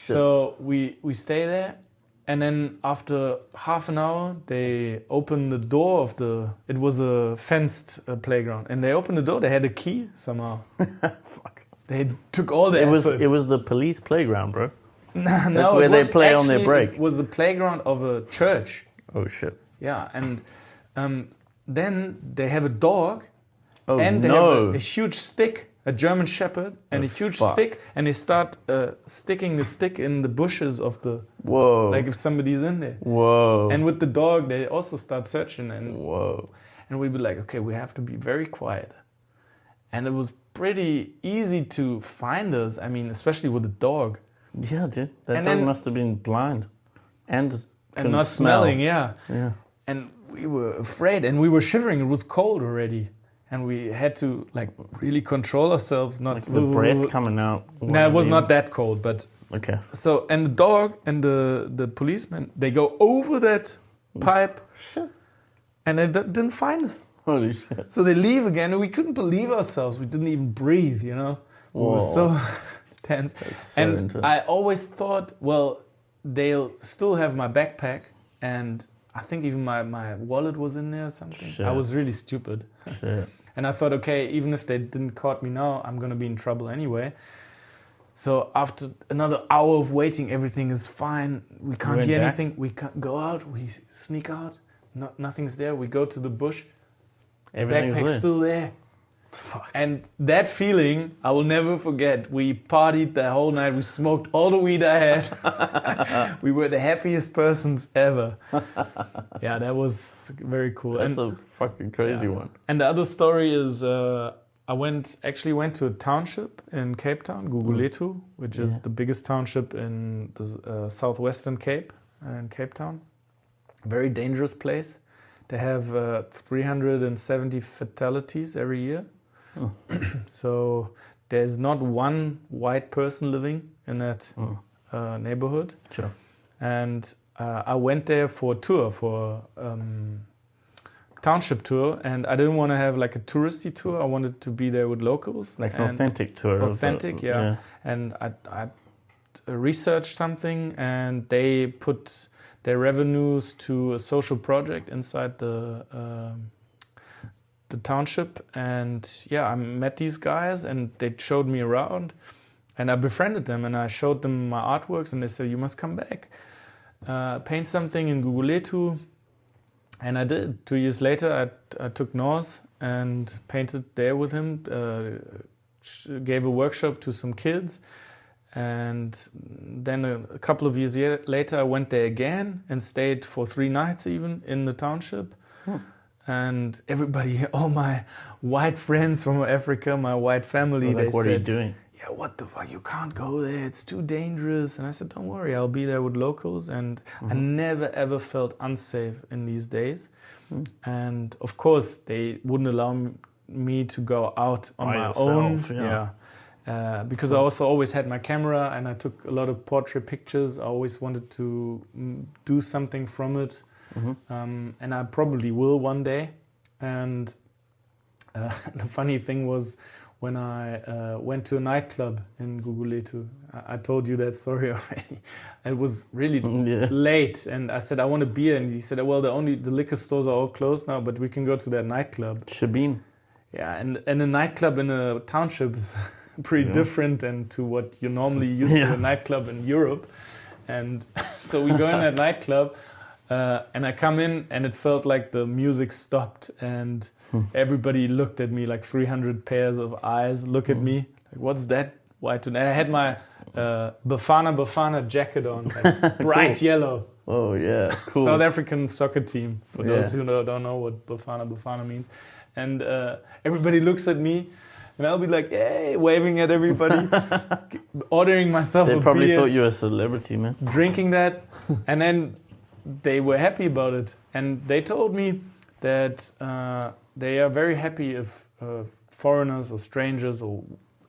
So we stay there, and then after half an hour, they open the door of it was a fenced playground, and they opened the door. They had a key somehow. Fuck. They took all the effort. It was the police playground, bro. That's where they play on their break. It was the playground of a church. Oh shit. Yeah, and then they have a dog, and they have a huge stick, a German Shepherd, and a huge stick, and they start sticking the stick in the bushes of the. Whoa. Like if somebody's in there. Whoa. And with the dog, they also start searching, and whoa. And we'd be like, okay, we have to be very quiet. And it was pretty easy to find us. I mean, especially with the dog. Yeah, dude. That dog must have been blind and not smelling. Yeah. And we were afraid, and we were shivering. It was cold already, and we had to like really control ourselves, not like the breath coming out. No, it was not that cold, but okay. So, and the dog and the policeman, they go over that pipe, and they didn't find us. Holy shit. So they leave again, and we couldn't believe ourselves. We didn't even breathe, We were so tense. And I always thought, well, they'll still have my backpack, and I think even my wallet was in there or something. Shit. I was really stupid. Shit. And I thought, okay, even if they didn't caught me now, I'm going to be in trouble anyway. So after another hour of waiting, everything is fine. We can't hear back? anything. We can't go out. We sneak out. Nothing's there. We go to the bush. Everything's Backpack's there. still there. Fuck. And that feeling, I will never forget. We partied the whole night. We smoked all the weed I had. We were the happiest persons ever. Yeah, that was very cool. That's a fucking crazy one. And the other story is I went to a township in Cape Town, Gugulethu, which is the biggest township in the southwestern Cape, in Cape Town. Very dangerous place. They have 370 fatalities every year. Oh. So there's not one white person living in that neighborhood. Sure. And I went there for a tour, for township tour, and I didn't want to have like a touristy tour. I wanted to be there with locals. Like an authentic tour. Authentic, yeah. And I researched something, and they put their revenues to a social project inside the township. And I met these guys, and they showed me around, and I befriended them, and I showed them my artworks, and they said, "You must come back, paint something in Gugulethu." And I did. 2 years later, I took Norse and painted there with him, gave a workshop to some kids. And then a couple of years later, I went there again and stayed for 3 nights even in the township. And everybody, all my white friends from Africa, my white family, they what said, are you doing? "Yeah, what the fuck, you can't go there, it's too dangerous." And I said, "Don't worry, I'll be there with locals." And I never ever felt unsafe in these days. And of course, they wouldn't allow me to go out on my own. Because I also always had my camera, and I took a lot of portrait pictures. I always wanted to do something from it. And I probably will one day. And the funny thing was, when I went to a nightclub in Gugulethu, I told you that story already. It was really late, and I said, "I want a beer," and he said, "Well, the liquor stores are all closed now, but we can go to that nightclub." Shabin. Yeah, and a nightclub in a township is pretty different than to what you're normally used to a nightclub in Europe. And so we go in that nightclub, and I come in, and it felt like the music stopped, and everybody looked at me like 300 pairs of eyes look at me. Like, "What's that white?" And I had my Bafana jacket on, like bright yellow. Oh, yeah, cool. South African soccer team, for those who don't know what Bafana means. And everybody looks at me, and I'll be like, "Hey," waving at everybody, ordering myself a beer. They probably thought you were a celebrity, man. Drinking that, and then they were happy about it. And they told me that they are very happy if foreigners or strangers or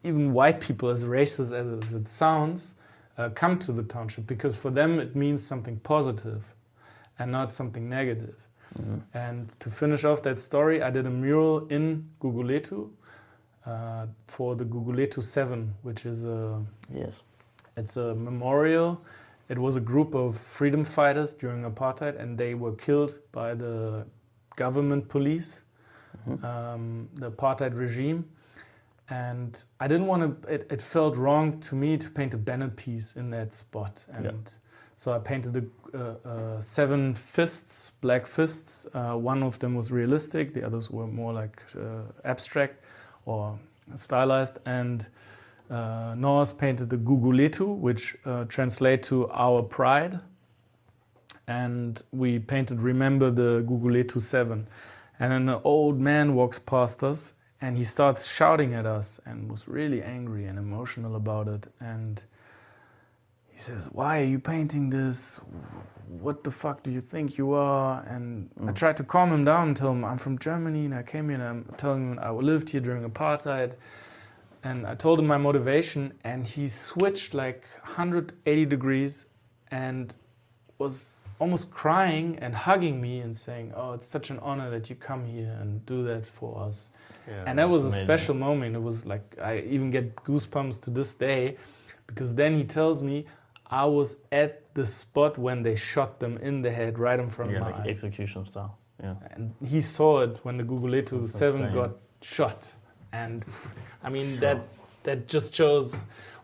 even white people, as racist as it sounds, come to the township, because for them it means something positive and not something negative. And to finish off that story, I did a mural in Gugulethu for the Gugulethu 7, which is it's a memorial. It was a group of freedom fighters during apartheid, and they were killed by the government police, the apartheid regime. And I didn't want to, it felt wrong to me to paint a banner piece in that spot. And so I painted the 7 fists, black fists. One of them was realistic, the others were more like abstract or stylized. And Norse painted the Gugulethu, which translate to our pride. And we painted "Remember the Gugulethu 7." And then an old man walks past us, and he starts shouting at us and was really angry and emotional about it. And he says, "Why are you painting this? What the fuck do you think you are?" And I tried to calm him down and tell him, "I'm from Germany, and I came here, and I'm telling him I lived here during apartheid." And I told him my motivation, and he switched like 180 degrees and was almost crying and hugging me and saying, "Oh, it's such an honor that you come here and do that for us." And that was amazing. A special moment. It was like, I even get goosebumps to this day, because then he tells me I was at the spot when they shot them in the head right in front of my eyes. Execution style. Yeah. And he saw it when the Gugulethu 7 got shot. And I mean, that just shows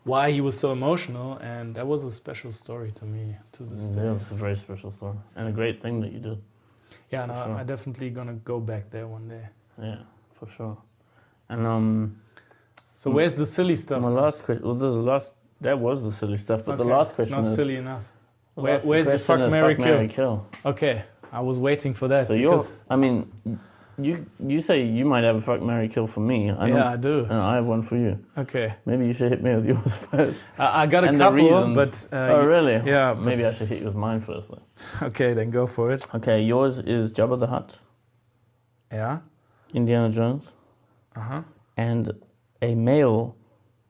why he was so emotional, and that was a special story to me to this day. Yeah, it's a very special story and a great thing that you did. Yeah, no, sure. I'm definitely gonna go back there one day. Yeah, for sure. And So where's the silly stuff? my last question. Well, that was the silly stuff, but the Okay, last question it's not is silly enough. the Where's last your question fuck, is marry, kill? kill. Okay, I was waiting for that. So you say you might have a fuck, marry, kill for me. I do. And I have one for you. Okay, Maybe you should hit me with yours first. I got a And the couple, reasons. but Oh, really? Yeah. Maybe I but- should hit you with mine first, then. Okay, then go for it. Okay, yours is Jabba the Hutt, Yeah. Indiana Jones, and a male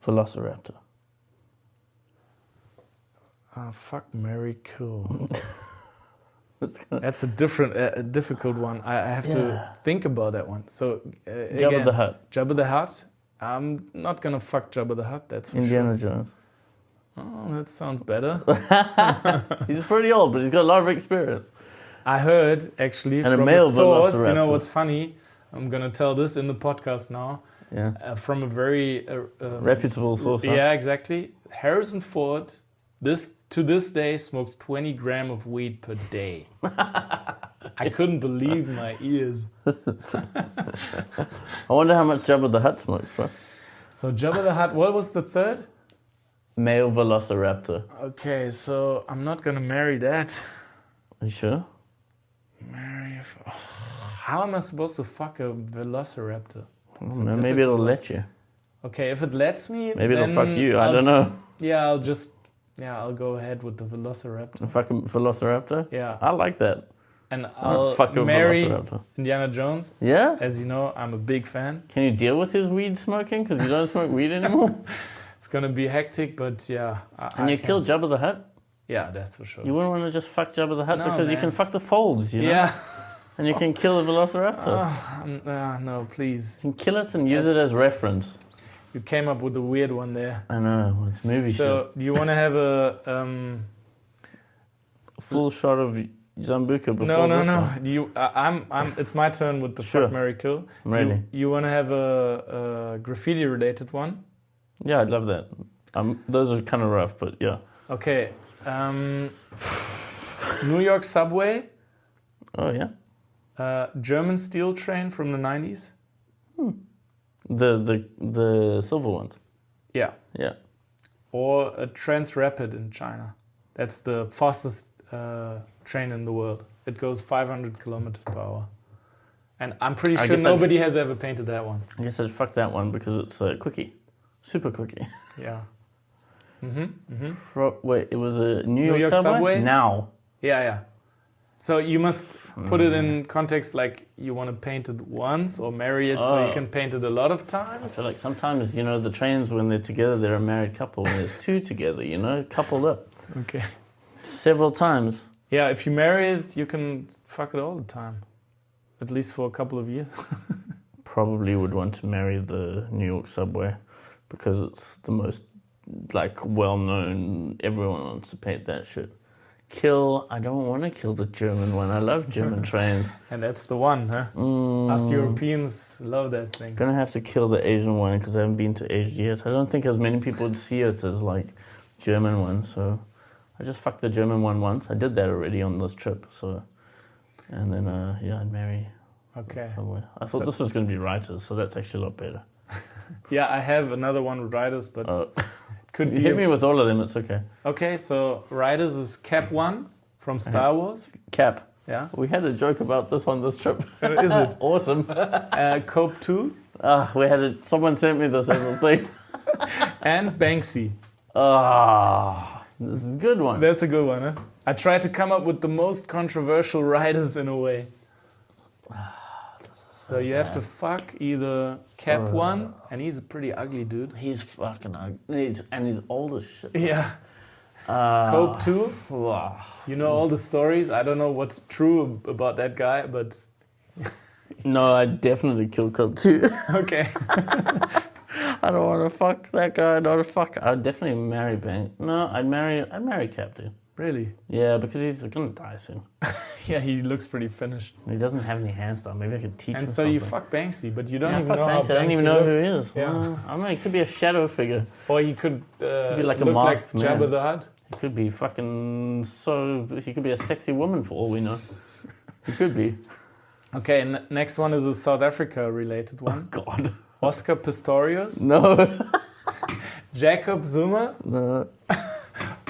velociraptor. Fuck, marry, kill. That's gonna- That's a difficult one. I have to think about that one. So Jabba again, the Hutt, Jabba the Hutt. I'm not gonna fuck Jabba the Hutt. That's for Indiana Jones. sure. Oh, that sounds better. He's pretty old, but he's got a lot of experience. I heard actually And a from male a source. You know velociraptor. what's funny? I'm gonna tell this in the podcast now. Yeah. From a very Reputable source, huh? Yeah, exactly. Harrison Ford, to this day, smokes 20 grams of weed per day. I couldn't believe my ears. I wonder how much Jabba the Hutt smokes, bro. So Jabba the Hutt. What was the third? Male velociraptor. Okay, so I'm not gonna marry that. Are you sure? How am I supposed to fuck a velociraptor? It's a Maybe difficult it'll one. let you. Okay, if it lets me, Maybe then it'll fuck you. I don't know. Yeah, I'll go ahead with the velociraptor. Fuck a velociraptor? Yeah, I like that. and I'll I'll fuck a marry velociraptor. Indiana Jones. Yeah? As you know, I'm a big fan. Can you deal with his weed smoking? Because you don't smoke weed anymore? It's gonna be hectic, but yeah. And you killed Jabba the Hutt? Yeah, that's for sure. You wouldn't want to just fuck Jabba the Hutt No, because you man. can fuck the folds, you know? Yeah. And you can kill a velociraptor. No, please. You can kill it and use it as reference. You came up with a weird one there. I know, it's movie shit. So, do you want to have a Full shot of Zambuca before No. this one? Do you? I'm. It's my turn with the Sure. fuck, marry, kill. I'm ready. You want to have a graffiti related one? Yeah, I'd love that. Those are kind of rough, but yeah. Okay. New York subway, Oh, yeah? German steel train from the 90s. The silver ones. Yeah. Yeah. Or a Trans-Rapid in China. That's the fastest train in the world. It goes 500 kilometers per hour. And I'm pretty I sure guess nobody has ever painted that one. I guess I'd fuck that one because it's quickie. Super quickie. Yeah. Wait, it was a New York, York subway? subway? Now. Yeah. So you must put it in context, like you want to paint it once or marry it so you Oh. can paint it a lot of I times. feel like sometimes, the trains, when they're together, they're a married couple. When there's two together, coupled up. Okay. Several times. Yeah, if you marry it, you can fuck it all the time. At least for a couple of years. Probably would want to marry the New York subway because it's the most, well-known. Everyone wants to paint that shit. I don't want to kill the German one. I love German trains. And that's the one, huh? Us Europeans love that thing. Gonna have to kill the Asian one because I haven't been to Asia yet. I don't think as many people would see it as German one. So I just fucked the German one once. I did that already on this trip. So, and then I'd marry. Okay. Somewhere. I thought this was gonna be writers, so that's actually a lot better. Yeah, I have another one with riders, but it could You be. hit me with all of them. It's okay. Okay, so riders is Cap 1 from Star Wars. Cap. Yeah. We had a joke about this on this trip. Is it? Awesome. Cope 2 Someone sent me this as a thing. and Banksy. This is a good one. That's a good one, huh? I tried to come up with the most controversial riders in a way. So you have to fuck either Cap 1, and he's a pretty ugly dude. He's fucking ugly. He's old as shit. Yeah. Cope 2, Wow. you know all the stories. I don't know what's true about that guy, but No, I'd definitely kill Cope too. okay. I don't want to fuck that guy. I'd definitely marry Bang. No, I'd marry Cap, dude. Really? Yeah, because he's gonna die soon. Yeah, he looks pretty finished. He doesn't have any hairstyle. Maybe I could teach him And so something. you fuck Banksy, but you don't Yeah, even fuck know how Banksy. I don't even Banksy know looks. who he is. Yeah. I don't know. He could be a shadow figure. Or he could be like a look like masked man. Jabba the Hutt. He could be fucking so. He could be a sexy woman for all we know. He could be. Okay, next one is a South Africa related one. Oh, God. Oscar Pistorius, No. Jacob Zuma, No.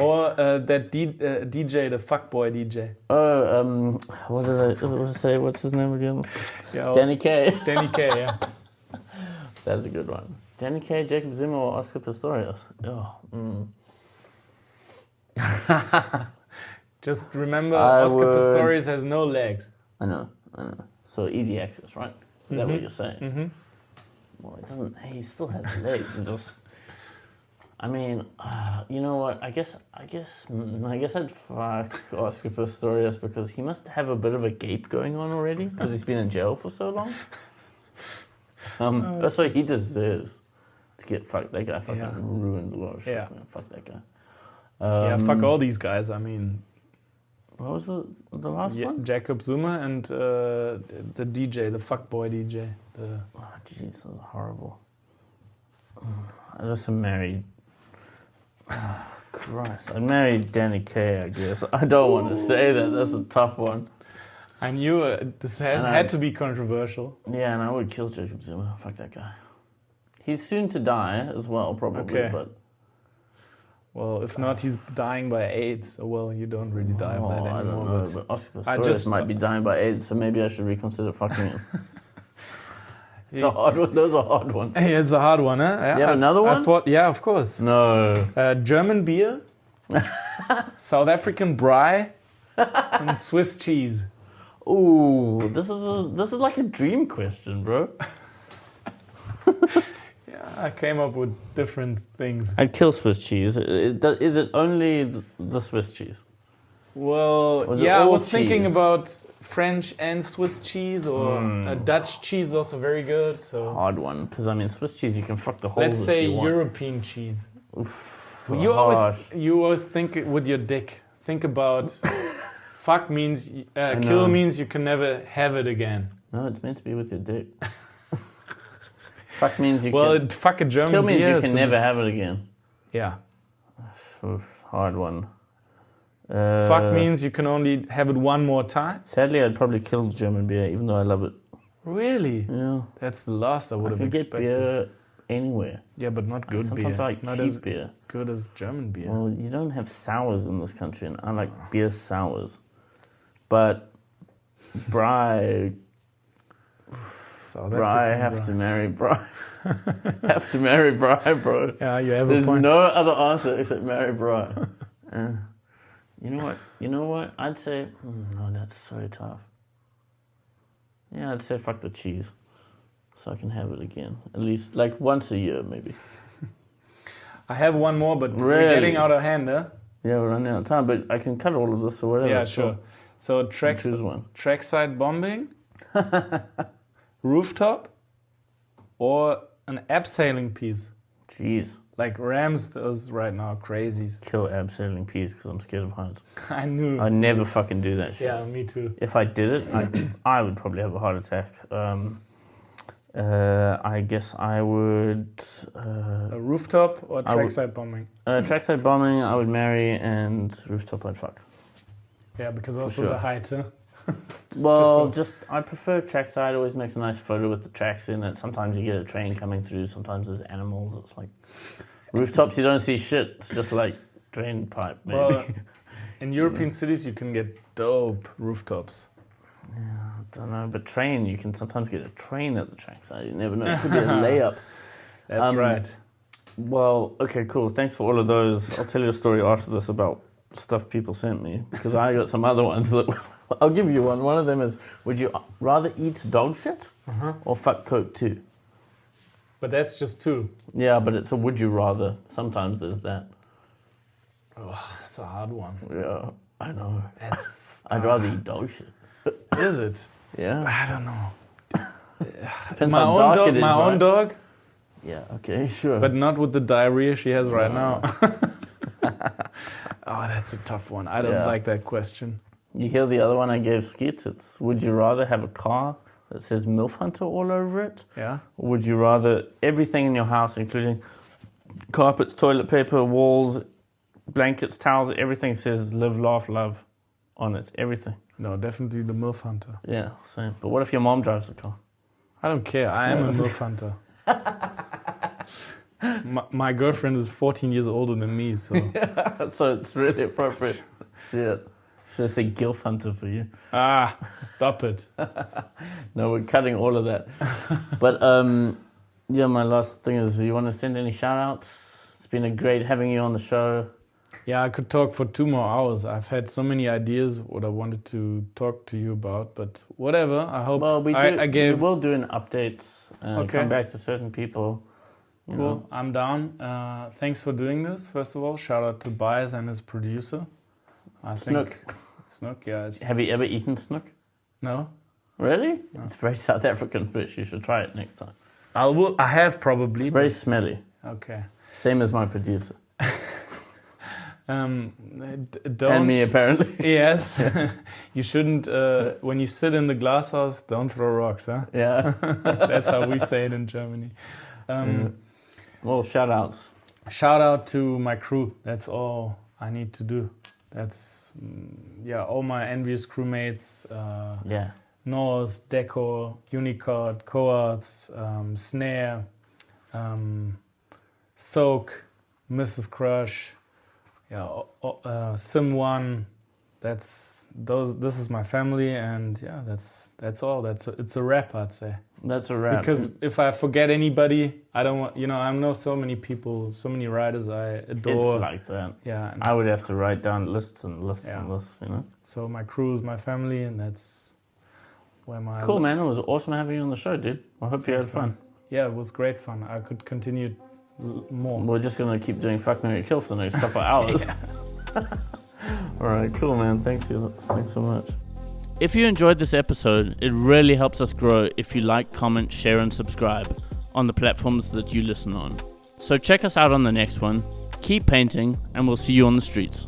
or that DJ, the fuckboy DJ. Oh, what did I say? What's his name again? Yeah, Danny Kaye. Danny Kaye, yeah. That's a good one. Danny Kaye, Jacob Zuma, or Oscar Pistorius? Oh. Just remember, I Oscar would- Pistorius has no legs. I know. So easy access, right? Is that what you're saying? Mm-hmm. Well, it doesn't. He still has legs. It just. I mean, you know what? I guess I'd fuck Oscar Pistorius because he must have a bit of a gape going on already because he's been in jail for so long. That's what he deserves to get fucked. That guy fucking ruined a lot of shit. Yeah. Man. Fuck that guy. Yeah, fuck all these guys. I mean, What was the last one? Jacob Zuma and the DJ, the fuckboy DJ. Oh, jeez, that's horrible. I just married. Oh, Christ, I married Danny Kaye, I guess. I don't want to say that. That's a tough one. I knew this had to be controversial. Yeah, and I would kill Jacob Zuma. Fuck that guy. He's soon to die as well, probably. Okay. But Well, if not, he's dying by AIDS. Well, you don't really die of that anymore. I don't know. But Oscar Pistorius might be dying by AIDS, so maybe I should reconsider fucking him. It's a hard one. Those are hard ones. Hey, it's a hard one, huh? Yeah, You have another one? I thought, yeah, of course. No. German beer, South African braai, and Swiss cheese. Ooh, this is like a dream question, bro. I came up with different things. I'd kill Swiss cheese. Is it only the Swiss cheese? Well, Was it yeah, I all was thinking cheese? about French and Swiss cheese, or Dutch cheese, also very good. So Hard one, because I mean Swiss cheese you can fuck the whole. let's say European cheese. Oof, You harsh. always think with your dick. Think about fuck means kill means you can never have it again. No, it's meant to be with your dick. Fuck means you Well, can. fuck a German Kill means beer, you it's can a never bit- have it again. Yeah. Oof, hard one. Fuck means you can only have it one more time. Sadly, I'd probably kill German beer, even though I love it. Really? Yeah. That's the last I would I have can get expected. beer anywhere. Yeah, but not good Sometimes beer. I like Not cheap as beer. good as German beer. Well, you don't have sours in this country, and I like beer sours. But Bri, South I African have braai. to marry Bri. Have to marry Bri, bro. Yeah, you have There's a point. no other answer except marry Bri. You know what? I'd say, no, that's so tough. Yeah, I'd say fuck the cheese. So I can have it again. At least like once a year, maybe. I have one more, but we're Really? getting out of hand, huh? Yeah, we're running out of time, but I can cut all of this or whatever. Yeah, sure. So Choose one. trackside bombing, rooftop, or an abseiling piece. Jeez. Like Rams does right now, crazies. Kill abseiling peas because I'm scared of heights. I knew. I'd never fucking do that shit. Yeah, me too. If I did it, I would probably have a heart attack. I guess I would... A rooftop or I would- trackside bombing? trackside bombing, I would marry, and rooftop I'd fuck. Yeah, because also sure. the height, huh? I prefer trackside. It always makes a nice photo with the tracks in it. Sometimes you get a train coming through. Sometimes there's animals. It's like rooftops. You don't see shit. It's just like drain pipe, maybe. Well, in European cities, you can get dope rooftops. I don't know, but train. You can sometimes get a train at the trackside. You never know. It could be a layup. That's right. Well, okay, cool. Thanks for all of those. I'll tell you a story after this about stuff people sent me because I got some other ones that. I'll give you one. One of them is, would you rather eat dog shit or fuck Coke too? But that's just two. Yeah, but it's a would you rather. Sometimes there's that. Oh, it's a hard one. Yeah, I know. That's. I'd rather eat dog shit. Is it? Yeah. I don't know. Depends My how own dark dog. it is, My own right? dog. Yeah, okay, sure. But not with the diarrhea she has right now. Oh, that's a tough one. I don't like that question. You hear the other one I gave Skeet? It's, would you rather have a car that says MILF Hunter all over it? Yeah. Or would you rather everything in your house, including carpets, toilet paper, walls, blankets, towels, everything says live, laugh, love on it? Everything. No, definitely the MILF Hunter. Yeah, same. But what if your mom drives the car? I don't care. I am a MILF Hunter. My girlfriend is 14 years older than me, so... So it's really appropriate. Shit. Should I say GILF Hunter for you? Ah, stop it. No, we're cutting all of that. But, yeah, my last thing is, do you want to send any shout-outs? It's been a great having you on the show. Yeah, I could talk for 2 more hours. I've had so many ideas what I wanted to talk to you about, but whatever. I hope we will do an update and come back to certain people. Cool. Know. I'm down. Thanks for doing this. First of all, shout out to Bias and his producer. Snook. Snook, yeah. Have you ever eaten snook? No. Really? No. It's very South African fish. You should try it next time. I have probably. It's very smelly. Okay. Same as my producer. Don't. And me, apparently. Yes. You shouldn't, when you sit in the glass house, don't throw rocks, huh? Yeah. That's how we say it in Germany. Well, shout outs. Shout out to my crew. That's all I need to do. That's, all my Envious crewmates. Norse, Deco, Unicode, Coarts, Snare, Soak, Mrs. Crush, Sim1. This is my family, and that's all. It's a wrap, I'd say. That's a wrap. Because if I forget anybody, I don't want. I know so many people, so many riders I adore. It's like that. Yeah. I would have to write down lists and lists and lists. So my crew is my family, and that's where my. Cool, man. It was awesome having you on the show, dude. I hope you had fun. Man. Yeah, it was great fun. I could continue more. We're just gonna keep doing Fuck, Marry, Kill for the next couple of hours. All right, cool, man. Thanks so much. If you enjoyed this episode, it really helps us grow if you like, comment, share, and subscribe on the platforms that you listen on. So check us out on the next one. Keep painting, and we'll see you on the streets.